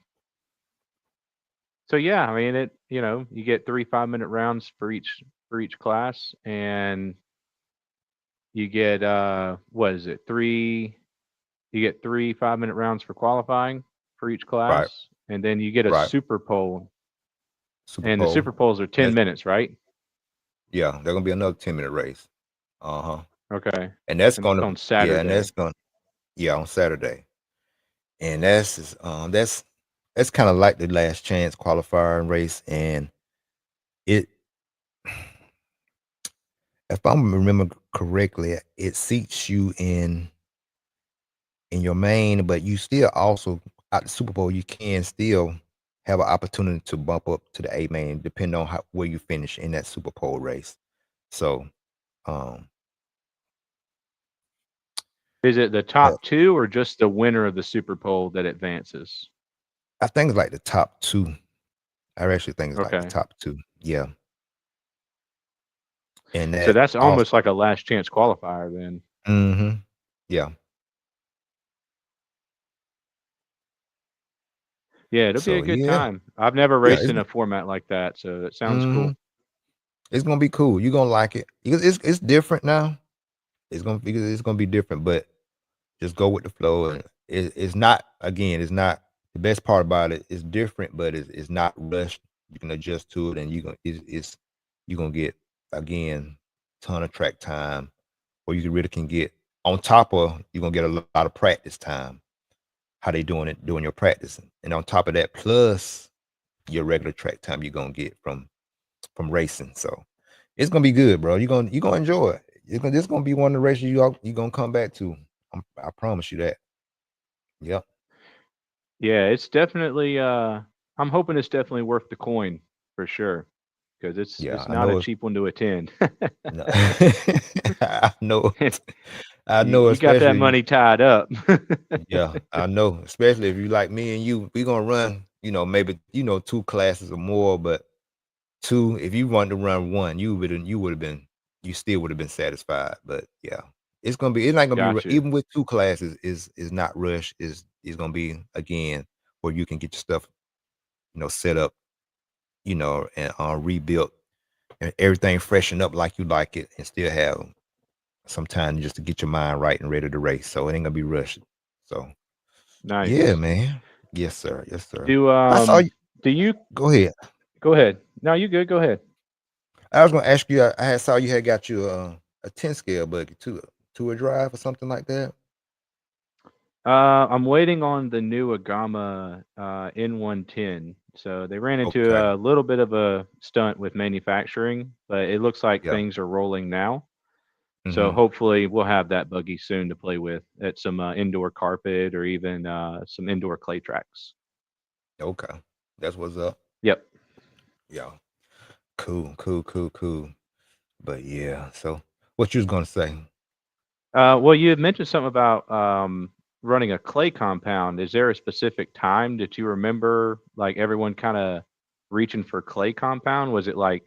so yeah, I mean you get 3 5-minute rounds for each class, and you get what is it, three? You get 3 5-minute rounds for qualifying for each Right. class, and then you get a Right. super pole, Super and the pole. super poles are And 10 minutes, right? yeah, they're gonna be another 10-minute race. Uh-huh. Okay, And that's and that's gonna on yeah, and Saturday. that's gonna yeah, on Saturday. And that's it's kind of like the last chance qualifier race, and it, if I remember correctly, it seats you in your main, but you still also at the Super Bowl, you can still have an opportunity to bump up to the A main, depending on where you finish in that Super Bowl race. So, um, Is it the but top two or just the winner of the Super Bowl that advances? I think it's like the top two. I actually think it's like the Okay. top two. Yeah, and So that that's also. almost like a last chance qualifier then. Hmm. Yeah. Yeah, it'll be a So good yeah, time. I've never yeah. raced in a format like that, so it sounds Mhm. cool. It's gonna be cool. You're gonna like it. It's different now. It's gonna be different, but just go with the flow. And it's not, again. It's not, the best part about it. It's different, but it's not rushed. You can adjust to it, and it's you gonna get, again, ton of track time, or you really can get on top of, you're gonna get a lot of practice time. How they doing it, doing your practicing, and on top of that, plus your regular track time you're gonna get from racing. So it's gonna be good, bro. You're gonna enjoy it. This gonna be one of the races you gonna come back to. I promise you that. Yep. Yeah, it's definitely I'm hoping it's definitely worth the coin for sure because it's Yeah, it's I not a know it's cheap one to attend. no, I know And I you know, you got that especially if you, money tied up. yeah, I know, especially if you like me and you, we gonna run, maybe, two classes or more, but two, if you want to run one, you still would have been satisfied. But yeah, it's not gonna be Gotcha. even with two classes is not rush, is gonna be, again, where you can get your stuff, set up, and rebuilt, and everything freshened up like you like it, and still have some time just to get your mind right and ready to race. So it ain't gonna be rushed. So yeah, Nice. man. Yes, sir. Yes, sir. Do I saw you. do you Go ahead. go ahead? No, you good. Go ahead. I was gonna ask you. I had saw you had got you a 10 scale buggy to a drive or something like that. I'm waiting on the new Agama N110. So they ran into Okay. a little bit of a stunt with manufacturing, but it looks like Yeah. things are rolling now. So Hmm. hopefully we'll have that buggy soon to play with at some indoor carpet or even some indoor clay tracks. Okay. That's what's up. Yep. Yeah. Cool. Cool. Cool. Cool. But yeah. So what you was gonna say? Well, you had mentioned something about running a clay compound. Is there a specific time that you remember, like everyone kind of reaching for clay compound? Was it like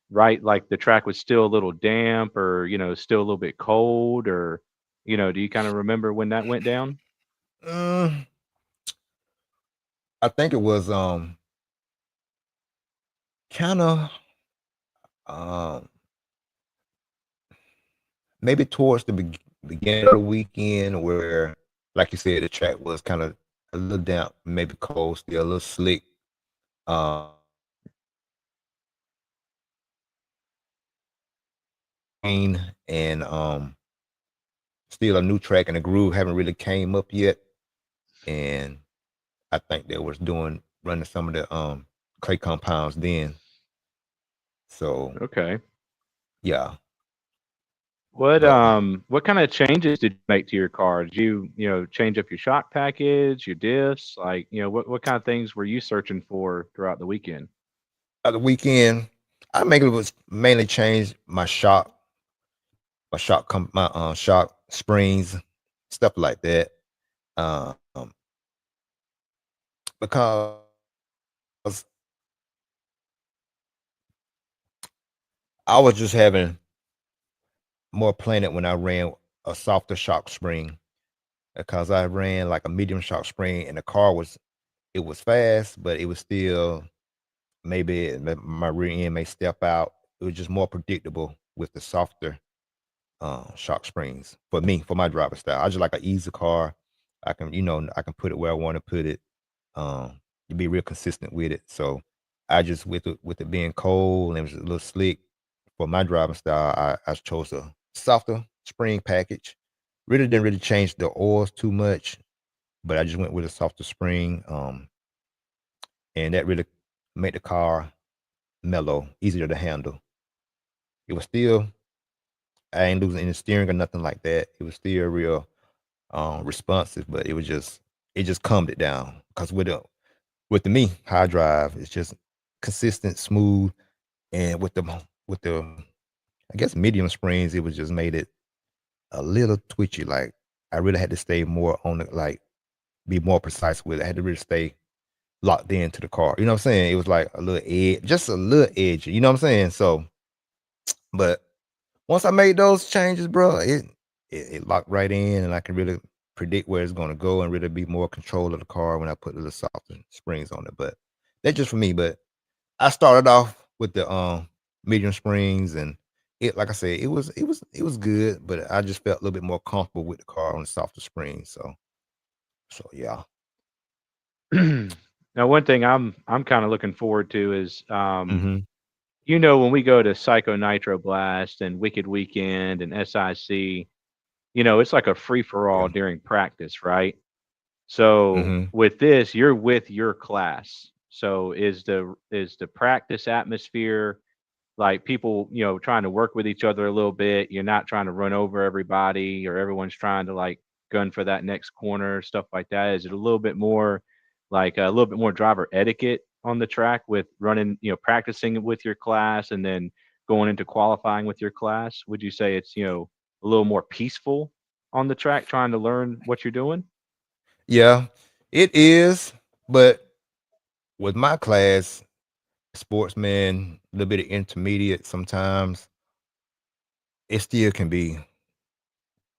right, like the track was still a little damp, or still a little bit cold, or do you kind of remember when that went down? Mm, I think it was kind of um maybe towards the beginning of the weekend, where, like you said, the track was kind of a little damp, maybe cold, still a little slick. Um, and still a new track, and the groove haven't really came up yet. And I think they was running some of the clay compounds then. So Okay. yeah, What but what kind of changes did you make to your car? Did you change up your shock package, your diffs? Like, what kind of things were you searching for throughout the weekend? at the weekend, I make it was mainly change my shock springs, stuff like that. Um, because I was just having more planet when I ran a softer shock spring, because I ran like a medium shock spring, and the car was fast, but it was still, maybe my rear end may step out. It was just more predictable with the softer shock springs for me, for my driver style. I just like an easy car. I can put it where I want to put it. To be real consistent with it. So I just, with it being cold and it was a little slick for my driving style, I chose a softer spring package. Really didn't really change the oils too much, but I just went with a softer spring. and that really made the car mellow, easier to handle. It was still I ain't losing any steering or nothing like that. It was still real responsive, but it just calmed it down. Because with the me high drive, it's just consistent, smooth, and with the I guess medium springs, it was just made it a little twitchy. Like I really had to stay more on it, like be more precise with it. I had to really stay locked into the car. You know what I'm saying? It was like a little edge, just a little edgy. You know what I'm saying? So, but once I made those changes, bro, it locked right in, and I can really predict where it's going to go and really be more control of the car when I put the little softer springs on it. But that's just for me. But I started off with the medium springs, and it like I said, it was good, but I just felt a little bit more comfortable with the car on the softer springs. So yeah. Now, one thing I'm kind of looking forward to is, Mm-hmm. when we go to Psycho Nitro Blast and Wicked Weekend and SIC, it's like a free for Yeah. all during practice, right? So Mm-hmm. with this, you're with your class. So is the practice atmosphere like people, trying to work with each other a little bit? You're not trying to run over everybody, or everyone's trying to like gun for that next corner, stuff like that. Is it a little bit more like a little bit more driver etiquette on the track with running, practicing with your class and then going into qualifying with your class? Would you say it's, a little more peaceful on the track trying to learn what you're doing? Yeah, it is. But with my class, sportsman, a little bit of intermediate sometimes, it still can be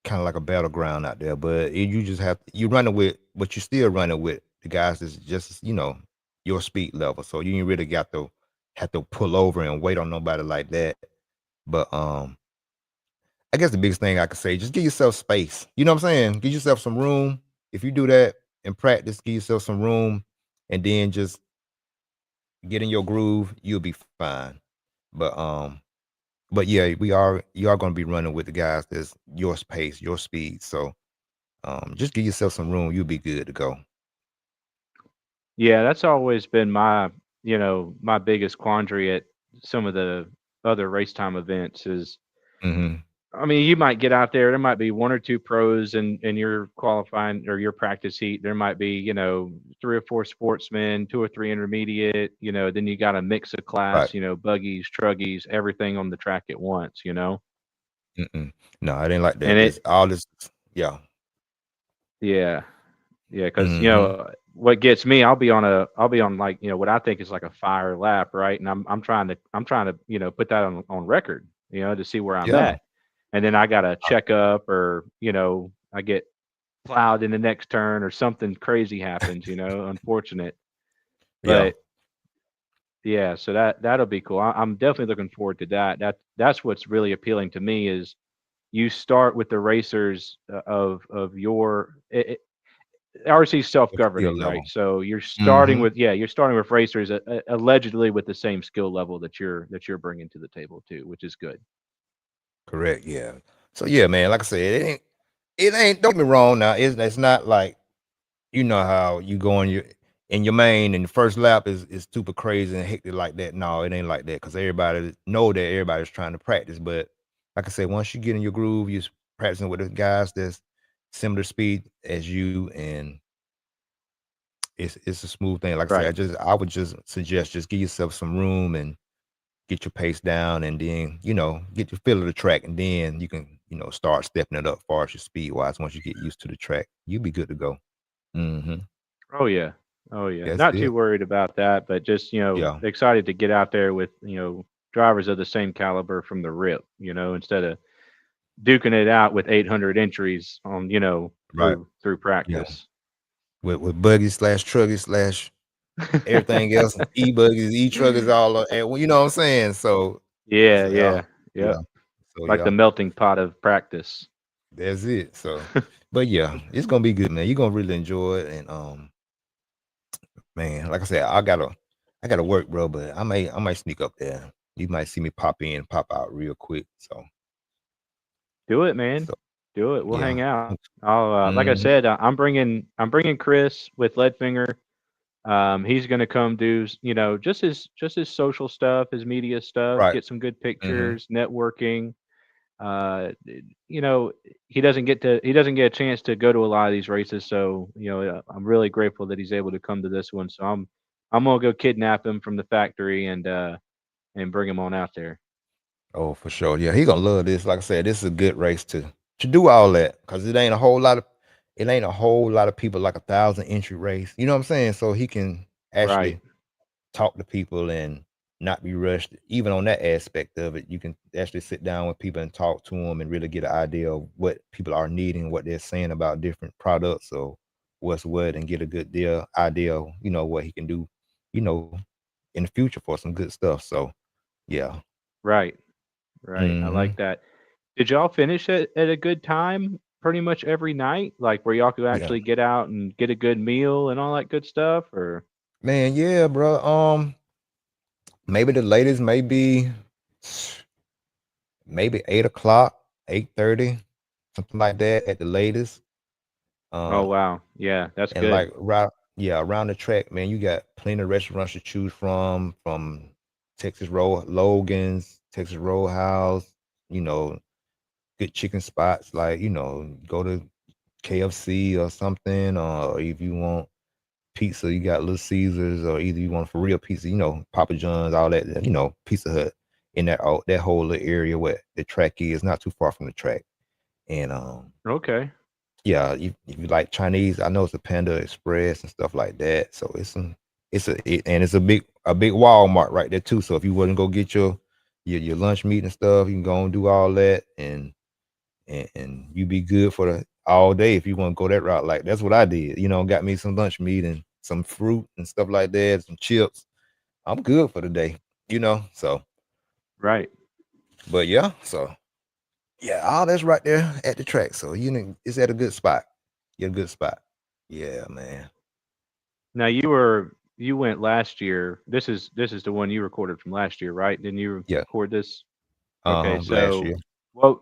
kind of like a battleground out there. But you just you running with, but you still running with the guys that's just your speed level. So you ain't really got to have to pull over and wait on nobody like that. But I guess the biggest thing I could say, just give yourself space. You know what I'm saying? Give yourself some room. If you do that in practice, give yourself some room, and then just get in your groove. You'll be fine. But but yeah, you are going to be running with the guys that's your pace, your speed. So just give yourself some room. You'll be good to go. Yeah, that's always been my biggest quandary at some of the other race time events is, Hmm. I mean, you might get out there might be one or two pros in your qualifying or your practice heat. There might be, three or four sportsmen, two or three intermediate, then you got a mix of Right. class, buggies, truggies, everything on the track at once. Mm-mm. No, it ain't like And that. This all this. Yeah. yeah, yeah, because Hmm. what gets me, I'll be on like what I think is like a fire lap, right? And I'm trying to put that on record, to see where I'm Yeah. at, and then I got to Uh, check up, or I get plowed in the next turn, or something crazy happens, unfortunate. yeah. But yeah, so that'll be cool. I'm definitely looking forward to that. That's what's really appealing to me is you start with the racers of your RC Your skill self-governing, right? level. So you're starting Hmm. with you're starting with racers allegedly with the same skill level that you're bringing to the table too, which is good. Correct. Yeah. So yeah, man. Like I said, it ain't. Don't get me wrong. Now it's not like you know how you go in your main and the first lap is super crazy and hectic like that. No, it ain't like that because everybody know that everybody's trying to practice. But like I said, once you get in your groove, you're practicing with the guys that's similar speed as you, and it's a smooth thing. Like I said, Right. I would just suggest just give yourself some room and get your pace down, and then get your feel of the track, and then you can start stepping it up far as your speed wise. Once you get used to the track, you'll be good to go. Hmm. Oh yeah. Oh yeah. That's Not too it. worried about that, but just Yeah. excited to get out there with drivers of the same caliber from the rip. Instead of duking it out with 800 entries on Right. through Yeah. practice. With buggies slash truggies slash everything else, e buggies, e truckers, all and you know what I'm saying. Yeah, So yeah, yeah, yeah. yep. So Like the yeah, melting pot of practice. that's it. So, but yeah, it's gonna be good, man. You're gonna really enjoy it, and man, like I said, I gotta work, bro. But I might sneak up there. You might see me pop in, pop out real quick. Do it, man. So Do it. We'll hang yeah. out. I'll like I Mhm. said, I'm bringing Chris with Leadfinger. He's going to come do, just his social stuff, his media stuff, Right. get some good Mm-hmm. pictures, networking. Uh, you know, he doesn't get a chance to go to a lot of these races, so I'm really grateful that he's able to come to this one. So I'm gonna go kidnap him from the factory and bring him on out there. Oh, for sure. Yeah, he gonna love this. Like I said, this is a good race to do all that because it ain't a whole lot of people like 1,000 entry race. You know what I'm saying? So he can Right, actually talk to people and not be rushed. Even on that aspect of it, you can actually sit down with people and talk to them and really get an idea of what people are needing, what they're saying about different products or what's what, and get a good idea, what he can do, you know, in the future for some good stuff. So yeah. right, right. I Hmm. like that. Did y'all finish at a good time pretty much every night? Like where y'all could Yeah. actually get out and get a good meal and all that good stuff? Or Man, yeah, bro. Maybe the latest maybe 8 o'clock, 8:30, something like that at the latest. oh Uh, wow, yeah, that's and good. like around the track, man, you got plenty of restaurants to choose from Logan's, Texas Roadhouse, you know, good chicken spots, like, go to KFC or something, or if you want pizza, you got Little Caesars, or either you want for real pizza, Papa John's, all that, Pizza Hut in that whole little area where the track is, not too far from the track. And Okay, yeah, if you like Chinese, I know it's a Panda Express and stuff like that. So and it's a big Walmart right there too. So if you wouldn't go get your lunch meat and stuff, you can go and do all that, and you be good for the all day if you want to go that route. Like that's what I did. Got me some lunch meat and some fruit and stuff like that, some chips. I'm good for the day. So right. but yeah, so yeah, all that's right there at the track. So it's at a good spot. You're a good spot. Yeah, man. Now you went last year. This is the one you recorded from last year, right? Didn't you Yeah. record this? Okay, Last so year. what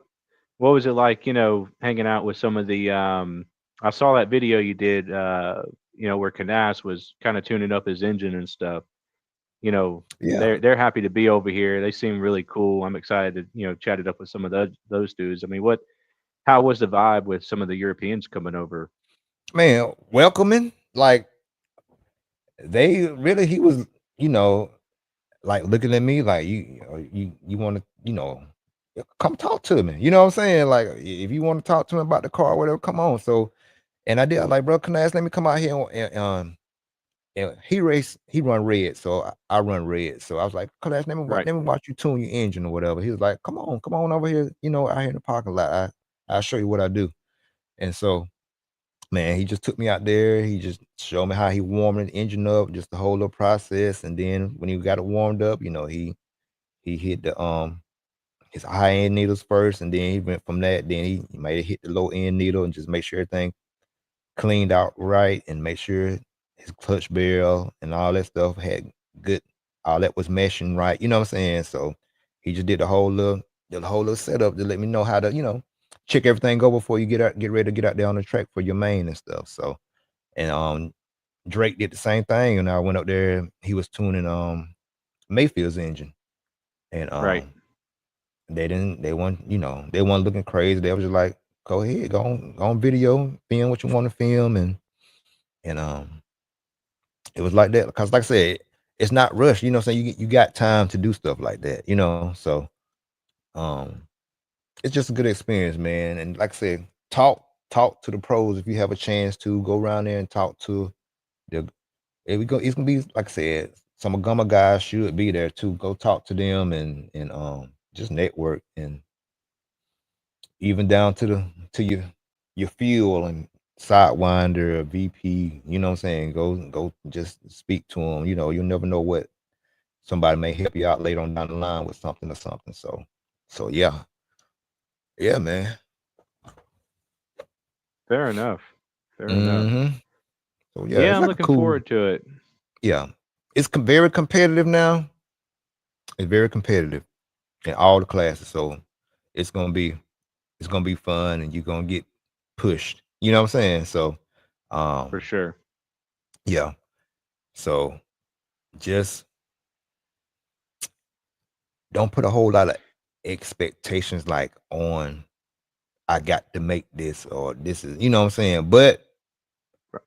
what was it like, hanging out with some of the I saw that video you did where Canas was kind of tuning up his engine and stuff. You know, Yeah. they're happy to be over here. They seem really cool. I'm excited to, chat it up with some of those dudes. I mean, how was the vibe with some of the Europeans coming over? Man, welcoming. Like they really he was, you know, like looking at me like you want to, come talk to me. You know what I'm saying? Like if you want to talk to me about the car, whatever, come on. So and I did. I like, bro, can I ask, let me come out here and he run red, so I run red. So I was like, class, Right, let me watch you tune your engine or whatever. He was like, come on over here, out here in the parking lot. I'll show you what I do. And so, man, he just took me out there. He just showed me how he warmed the engine up, just the whole little process. And then when he got it warmed up, he hit the his high end needles first, and then he went from that. Then he made it hit the low end needle and just make sure everything cleaned out right and make sure his clutch barrel and all that stuff had good, all that was meshing right. You know what I'm saying? So he just did the whole little setup to let me know how to, check everything over before you get ready to get out there on the track for your main and stuff. So and Drake did the same thing, and I went up there. He was tuning Mayfield's engine, and right. they weren't looking crazy. They was just like, go ahead, go on video, film what you want to film, and it was like that because, like I said, it's not rushed. You know what I'm saying? You got time to do stuff like that. So um, it's just a good experience, man. And like I said, talk to the pros if you have a chance to go around there and talk to the. If we go, it's gonna be like I said. Some Agama guys should be there too. Go talk to them and just network, and even down to your fuel and sidewinder or VP. You know what I'm saying? Go just speak to them. You'll never know what somebody may help you out later on down the line with something or something. So yeah, man. Fair enough. Fair enough. Hmm. So yeah, Yeah, it's I'm like a looking cool. forward to it Yeah, it's very competitive now. It's very competitive in all the classes. So it's gonna be it's gonna be fun, and you're gonna get pushed. You know what I'm saying? So for um sure. yeah. So just don't put a whole lot of expectations like on I got to make this or this is, you know what I'm saying? But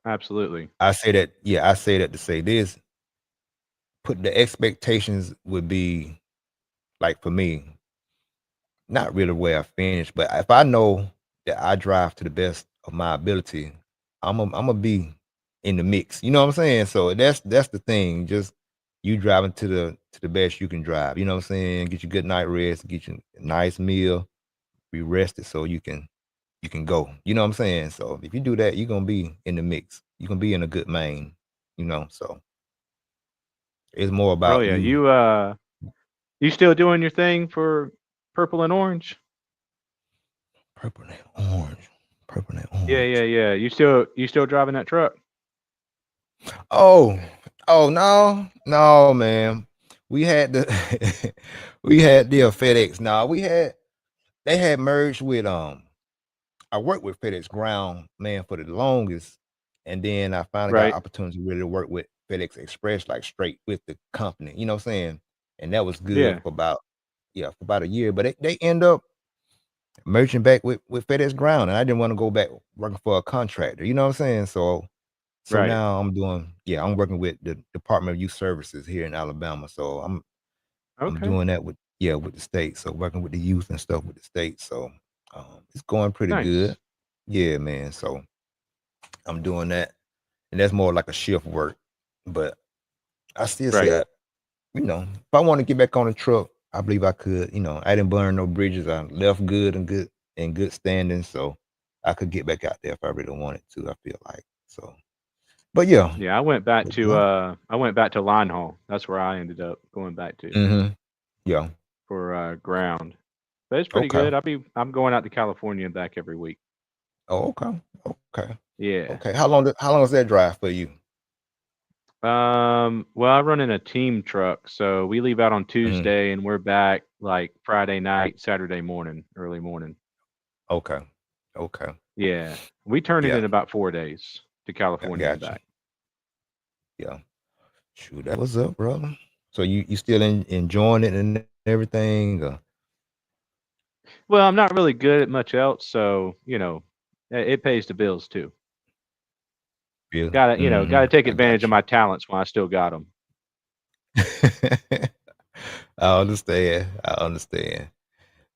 Absolutely. I say that, yeah, I say that to say this. Put the expectations would be like for me, not really where I finish, but if I know that I drive to the best of my ability, I'm gonna be in the mix. You know what I'm saying? So that's the thing. Just you driving to the best you can drive. You know what I'm saying? Get you good night rest, get you a nice meal, be rested so you can go. You know what I'm saying? So if you do that, you're gonna be in the mix. You're gonna be in a good main. You know, so it's more Oh about yeah, you. you still doing your thing for purple and orange? Purple and orange. Purple and Yeah, yeah, orange. yeah. You still driving that truck? Oh, oh no, no, man. We had the we had the FedEx. Now we had they had merged with I worked with FedEx Ground man for the longest, and then I finally got Right. opportunity really to work with FedEx Express like straight with the company. You know what I'm saying? And that was good Yeah. for about for about a year. But they end up merging back with FedEx Ground, and I didn't want to go back working for a contractor. You know what I'm saying? So Right. now I'm working with the Department of Youth Services here in Alabama. So I'm Okay. doing that with with the state. So working with the youth and stuff with the state. So it's going pretty good. Nice. Yeah, man. So I'm doing that. And that's more like a shift work. But I still Right. say if I want to get back on the truck, I believe I could. I didn't burn no bridges. I left good and good standing. So I could get back out there if I really wanted to, I feel like. So but yeah. Yeah, I went back But to yeah. line haul. That's where I ended up going back to Mm-hmm. Yeah. for ground. But it's pretty Okay. good. I'm going out to California and back every week. Oh, okay. Okay. Yeah. Okay. How long is that drive for you? Well, I run in a team truck, so we leave out on Mhm. Tuesday and we're back like Friday night, Saturday morning, early morning. Okay. Okay. Yeah. We turn it Yeah. in about 4 days to I California and got you. back. Yeah. Shoot, that was up, brother. So you still enjoying it and everything? Well, I'm not really good at much else, so it pays the bills too. Yeah. Gotta take I got advantage of you. my talents while I still got them. I understand. I understand.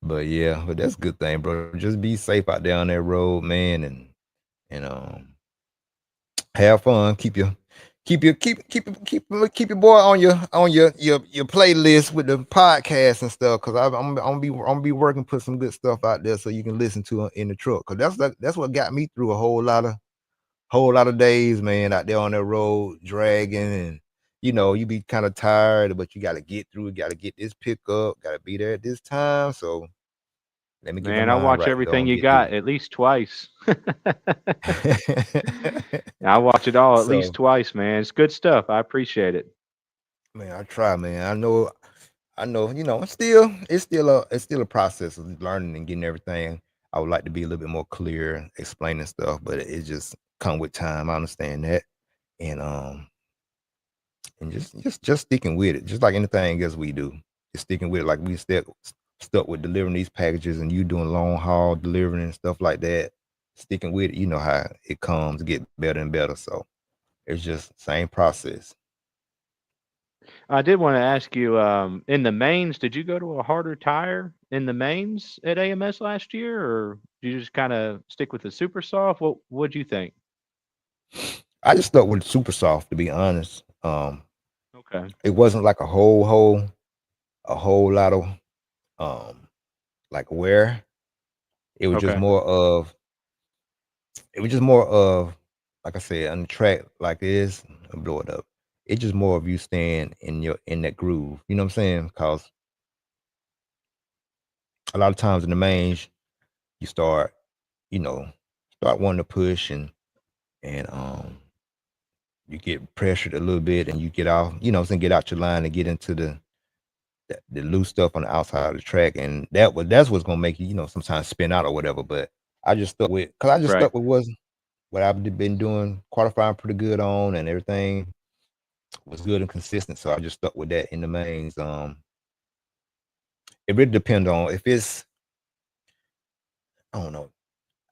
But yeah, but that's a good thing, bro. Just be safe out there on that road, man, and have fun. Keep your boy on your playlist with the podcast and stuff. Cause I'm gonna be working, put some good stuff out there so you can listen to it in the truck. Cause that's what got me through a whole lot of days, man, out there on that road dragging and. You be kind of tired, but you got to get through. Got to get this pickup. Got to be there at this time. So let me get my Man, I mind watch right to go everything and you get through got at least twice. it. I watch it all at least So, twice, man. It's good stuff. I appreciate it. man, I try, man. I know, it's still a process of learning and getting everything. I would like to be a little bit more clear explaining stuff, but it just come with time. I understand that. And just sticking with it, just like anything else we do. Just sticking with it, like we stuck with delivering these packages and you doing long haul delivering and stuff like that. Sticking with it, you know how it comes, get better and better. So it's just same process. I did want to ask you, in the mains, did you go to a harder tire in the mains at AMS last year, or did you just kind of stick with the super soft? What'd you think? I just stuck with super soft to be honest. Okay. It wasn't like a whole lot of um like wear. It was just Okay. more of it was just more of like I said on the track like it is blow it up. It's just more of you staying in that groove. You know what I'm saying? Cause a lot of times in the mains you you know, start wanting to push and you get pressured a little bit and you get off, get out your line and get into the loose stuff on the outside of the track, and that's what's gonna make you, sometimes spin out or whatever. But I just Right. stuck with what I've been doing, qualifying pretty good on and everything. was good and consistent. So I just stuck with that in the mains. It really depends on if it's, I don't know.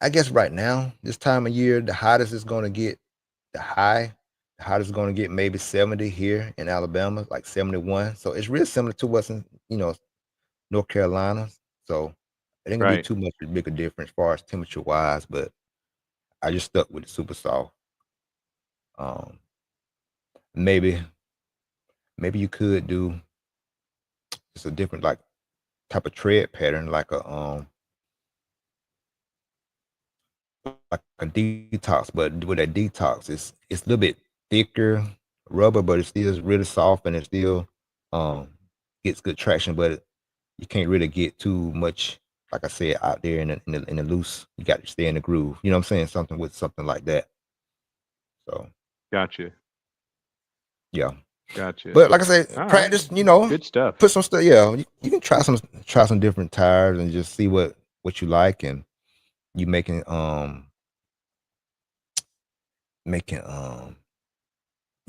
I guess right now, this time of year, the hottest is going to get the high. The hottest is going to get maybe 70 here in Alabama, like 71. So it's real similar to what's in, North Carolina. So it ain't gonna be Right. too much of a bigger difference as far as temperature wise, but I just stuck with the super soft. Um, maybe you could do just a different like type of tread pattern, like a detox, but with that detox, it's a little bit thicker rubber, but it's still really soft and it still um gets good traction, but you can't really get too much, like I said, out there in the loose. You got to stay in the groove. You know what I'm saying? Something with something like that. So Gotcha. yeah. Gotcha. But like I said, All right. practice, Good stuff. put some stuff. Yeah, you can try some different tires and just see what you like, and you making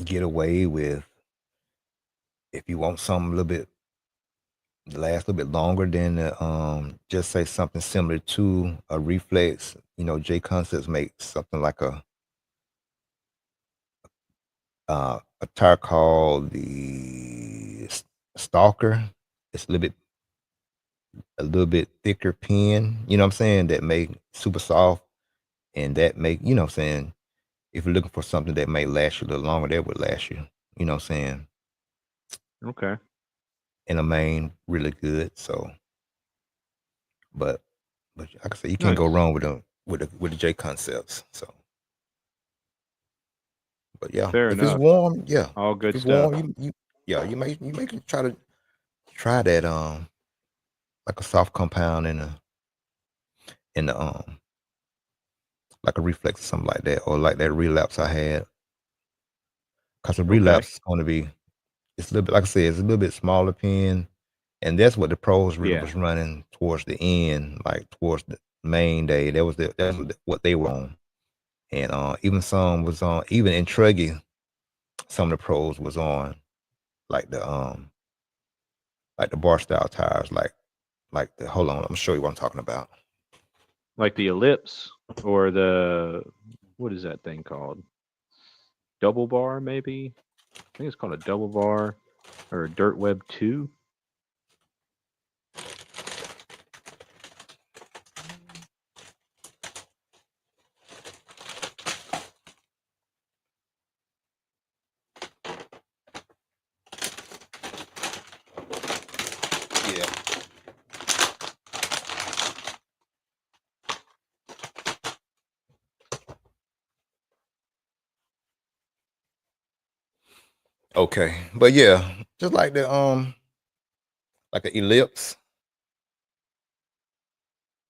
get away with if you want something a little bit last a little bit longer than just say something similar to a reflex. J Concepts makes something like a tire called the Stalker. It's a little bit thicker pin, you know what I'm saying, that make super soft, and that make, you know what I'm saying, if you're looking for something that may last you a little longer, that would last you, you know what I'm saying, Okay. in a main really good. So but like I said, you can't go Nice. wrong with the J Concepts. So but yeah, Fair if it's enough. warm, yeah. All If good it's stuff. warm, you yeah, you may try that like a soft compound in the like a reflex or something like that, or like that relapse I had. Cause the Okay. relapse is going to be, it's a little bit, like I said, it's a little bit smaller pen, and that's what the pros really Yeah. was running towards the end, like towards the main day. That's what they were on, and even some was on, even in Truggy, some of the pros was on like the bar style tires, like the, hold on, I'm gonna show you what I'm talking about. Like the ellipse or the, what is that thing called? Double bar, maybe? I think it's called a double bar or a Dirt Web 2. Yeah. Okay, but yeah, just like an ellipse,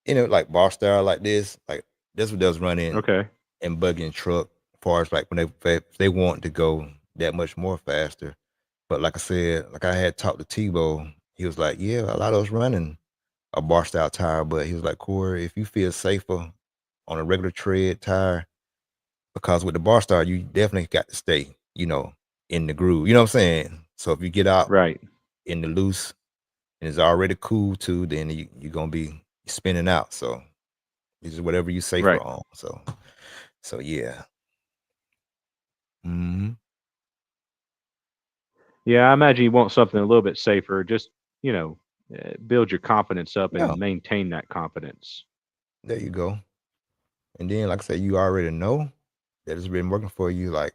like bar style like this, like this what does run Okay. in buggy and truck, as far as like when they want to go that much more faster. But like I said, like I had talked to Tebow, he was like, yeah, a lot of us running a bar style tire, but he was like, Corey, if you feel safer on a regular tread tire, because with the bar style, you definitely got to stay, in the groove. You know what I'm saying? So if you get out Right. in the loose and it's already cool too, then you're gonna be spinning out. So it's just whatever you safer Right. on. So yeah. Hmm. Yeah, I imagine you want something a little bit safer. Just, build your confidence up Yeah, and maintain that confidence. there you go. And then, like I said, you already know that it's been working for you, like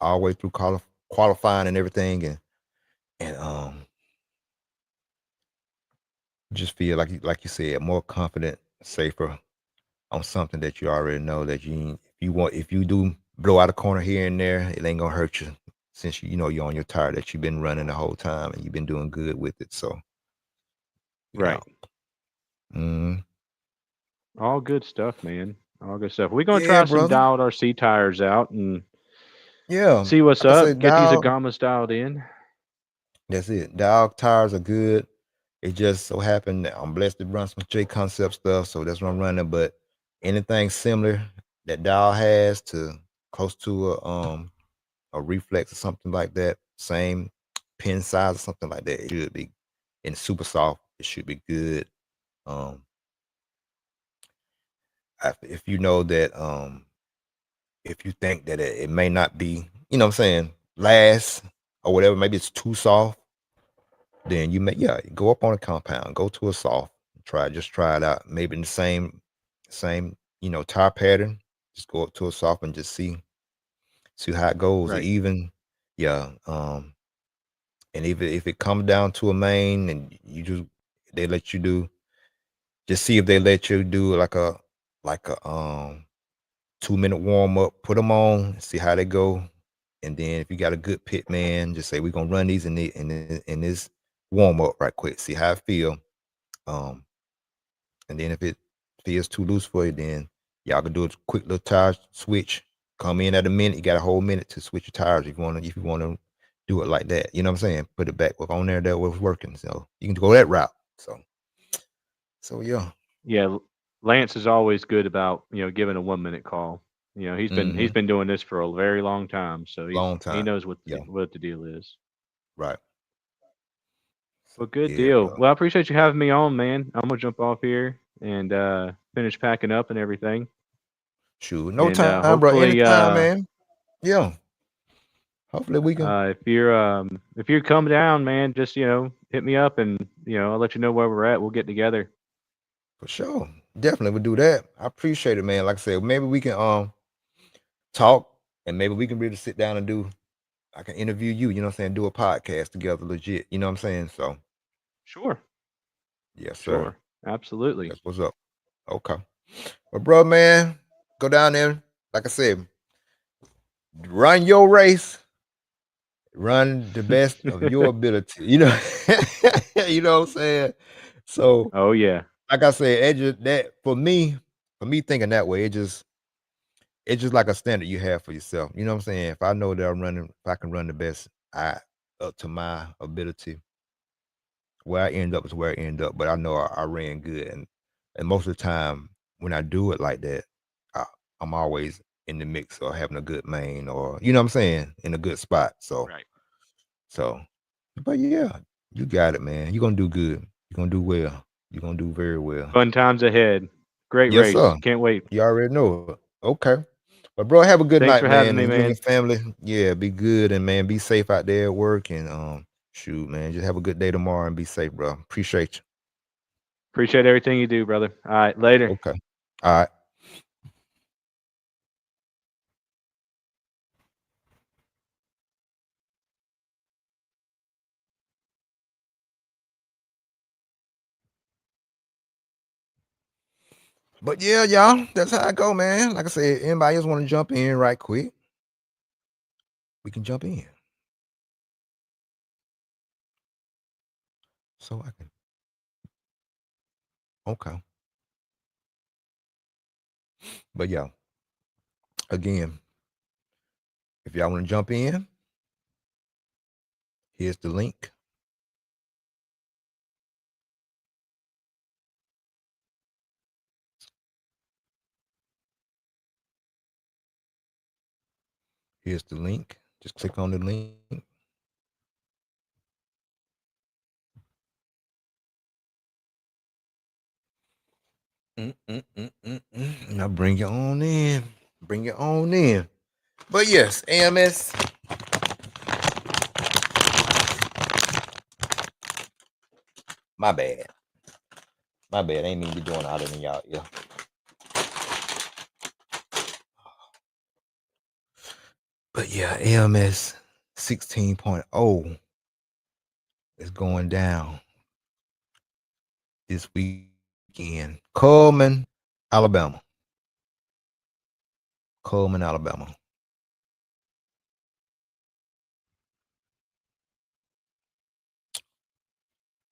all the way through qualifying and everything, and just feel like you said, more confident, safer on something that you already know that if you do blow out a corner here and there, it ain't gonna hurt you, since you're on your tire that you've been running the whole time and you've been doing good with it. So yeah. Right. Mm. All good stuff, man. All good stuff. We're going to Yeah, try some brother. dialed RC tires out and Yeah. see what's Like I up. said, Get these dog. Agamas dialed in. That's it. Dog tires are good. It just so happened that I'm blessed to run some J Concept stuff, so that's what I'm running. But anything similar that Dow has to close to a reflex or something like that, same pin size or something like that, it should be in super soft. It should be good. Um, if you know that, if you think that it may not be, you know what I'm saying, last or whatever, maybe it's too soft, then you may, yeah, go up on a compound, go to a soft, just try it out. Maybe in the same, tire pattern. Just go up to a soft and just see how it goes. Right. Even, yeah. And if it comes down to a main and they let you do, just see if they let you do like a 2-minute warm up, put them on, see how they go. And then if you got a good pit man, just say we're gonna run these in this warm up right quick, see how it feel. Um, and then if it feels too loose for you, then y'all can do a quick little tire switch. Come in at a minute. You got a whole minute to switch your tires if you wanna do it like that. You know what I'm saying? Put it back with on there that was working. So you can go that route. So yeah. Yeah, Lance is always good about giving a 1 minute call. He's Mm-hmm. been doing this for a very long time, so Long he time. knows Yeah. what the deal is. Right. So Well, good yeah, deal. bro. Well, I appreciate you having me on, man. I'm gonna jump off here and finish packing up and everything. Shoot. No And time, bro. hopefully, Anytime, man. Yeah. Hopefully we can. if you're coming down, man, just hit me up and I'll let you know where we're at. We'll get together. For sure. Definitely would do that. I appreciate it, man. Like I said, maybe we can talk and maybe we can really sit down and I can interview you, you know what I'm saying, do a podcast together legit. You know what I'm saying? So Sure, yes, sir. sure, absolutely. That's what's up. Okay. Well, bro, man, go down there. Like I said, run your race, run the best of your ability. You know what I'm saying? So Oh yeah, like I said, that for me thinking that way, it's just like a standard you have for yourself. You know what I'm saying? If I know that if I can run the best, I up to my ability, where I end up is where I end up. But I know I ran good, and most of the time when I do it like that, I, I'm always in the mix or having a good main, or you know what I'm saying, in a good spot. So right. so, but yeah, you got it, man. You're gonna do good. You're gonna do well. You're gonna do very well. Fun times ahead. Great Yes, race. sir. Can't wait. You already know it. Okay. But bro, have a good Thanks night, for having man. me, And you and your man. family, yeah, be good and man, be safe out there at work and shoot, man. Just have a good day tomorrow and be safe, bro. Appreciate Appreciate everything you do, brother. All right, later. you. Okay. All right. But yeah, y'all, that's how I go, man. Like I said, anybody else want to jump in right quick? We can jump in. So I can okay. But yeah, again, if y'all want to jump in, here's the link. Here's the link. Just click on the link. Now bring it on in. Bring it on in. But yes, AMS. My bad. My bad. I ain't mean to be doing all that in y'all. Yeah. But yeah, AMS 16.0 is going down this weekend. Coleman, Alabama. Coleman, Alabama.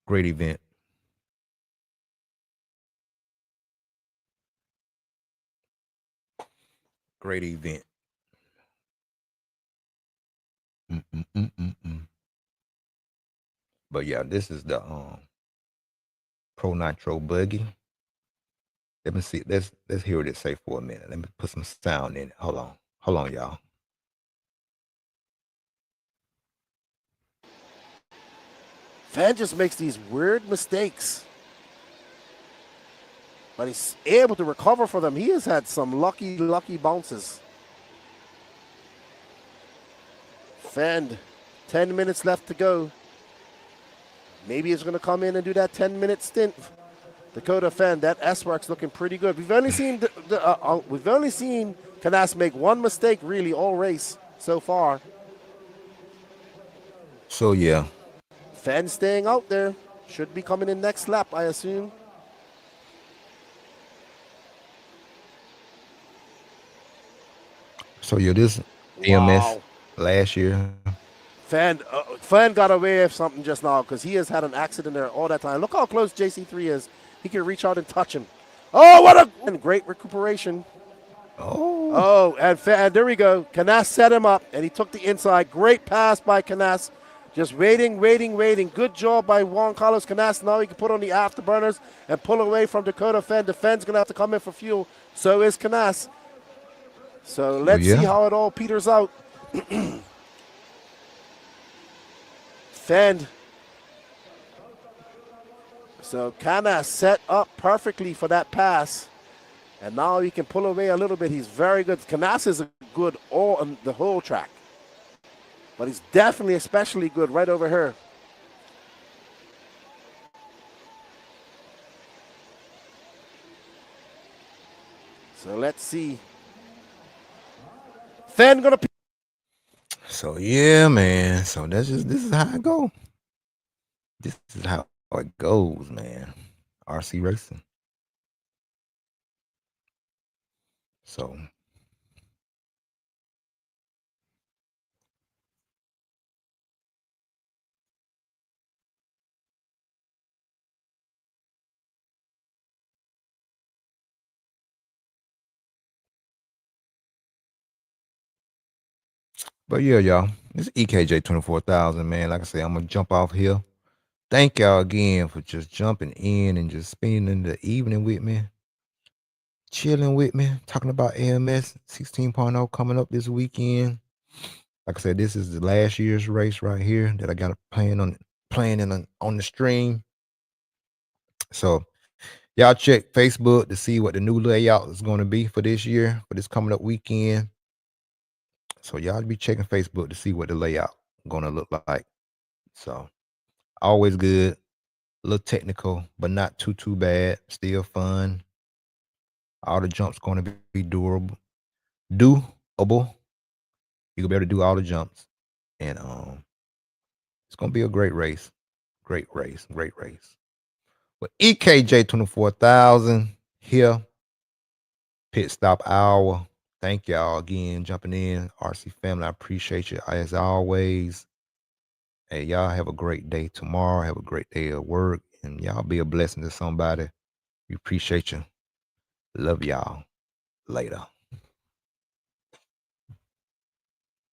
Great event. Great event. Mm-mm-mm-mm-mm. But yeah, this is the Pro Nitro Buggy. Let me see. Let's hear what it say for a minute. Let me put some sound in it. Hold on, y'all. Fan just makes these weird mistakes. But he's able to recover from them. He has had some lucky bounces. Fend, 10 minutes left to go. Maybe he's going to come in and do that 10-minute stint. Dakota Fend, that S-Work's looking pretty good. We've only seen Canas make one mistake really all race so far. So yeah. Fend staying out there. Should be coming in next lap, I assume. So yeah, this AMS last year. Fan got away with something just now because he has had an accident there all that time. Look how close JC3 is. He can reach out and touch him. Oh, what a great recuperation. Oh, and there we go. Canas set him up, and he took the inside. Great pass by Canas. Just waiting. Good job by Juan Carlos Canas. Now he can put on the afterburners and pull away from Dakota Fend. The Fend's going to have to come in for fuel. So is Canas. So let's see how it all peters out. Fend. So Canas set up perfectly for that pass. And now he can pull away a little bit. He's very good. Canas is good all on the whole track. But he's definitely especially good right over here. So let's see. Fend gonna. So yeah, man. So this is how it go. This is how it goes, man. RC racing. So but yeah, y'all. It's EKJ 24,000, man. Like I say, I'm gonna jump off here. Thank y'all again for just jumping in and just spending the evening with me, chilling with me, talking about AMS 16.0 coming up this weekend. Like I said, this is the last year's race right here that I got a plan on the stream. So y'all check Facebook to see what the new layout is going to be for this year, for this coming up weekend. So y'all be checking Facebook to see what the layout going to look like. So always good, a little technical, but not too bad. Still fun. All the jumps going to be doable. You can be able to do all the jumps, and it's going to be a great race. Great race. But EKJ 24,000 here. Pit stop hour. Thank y'all again jumping in. RC family, I appreciate you as always. Hey, y'all have a great day tomorrow. Have a great day at work. And y'all be a blessing to somebody. We appreciate you. Love y'all. Later.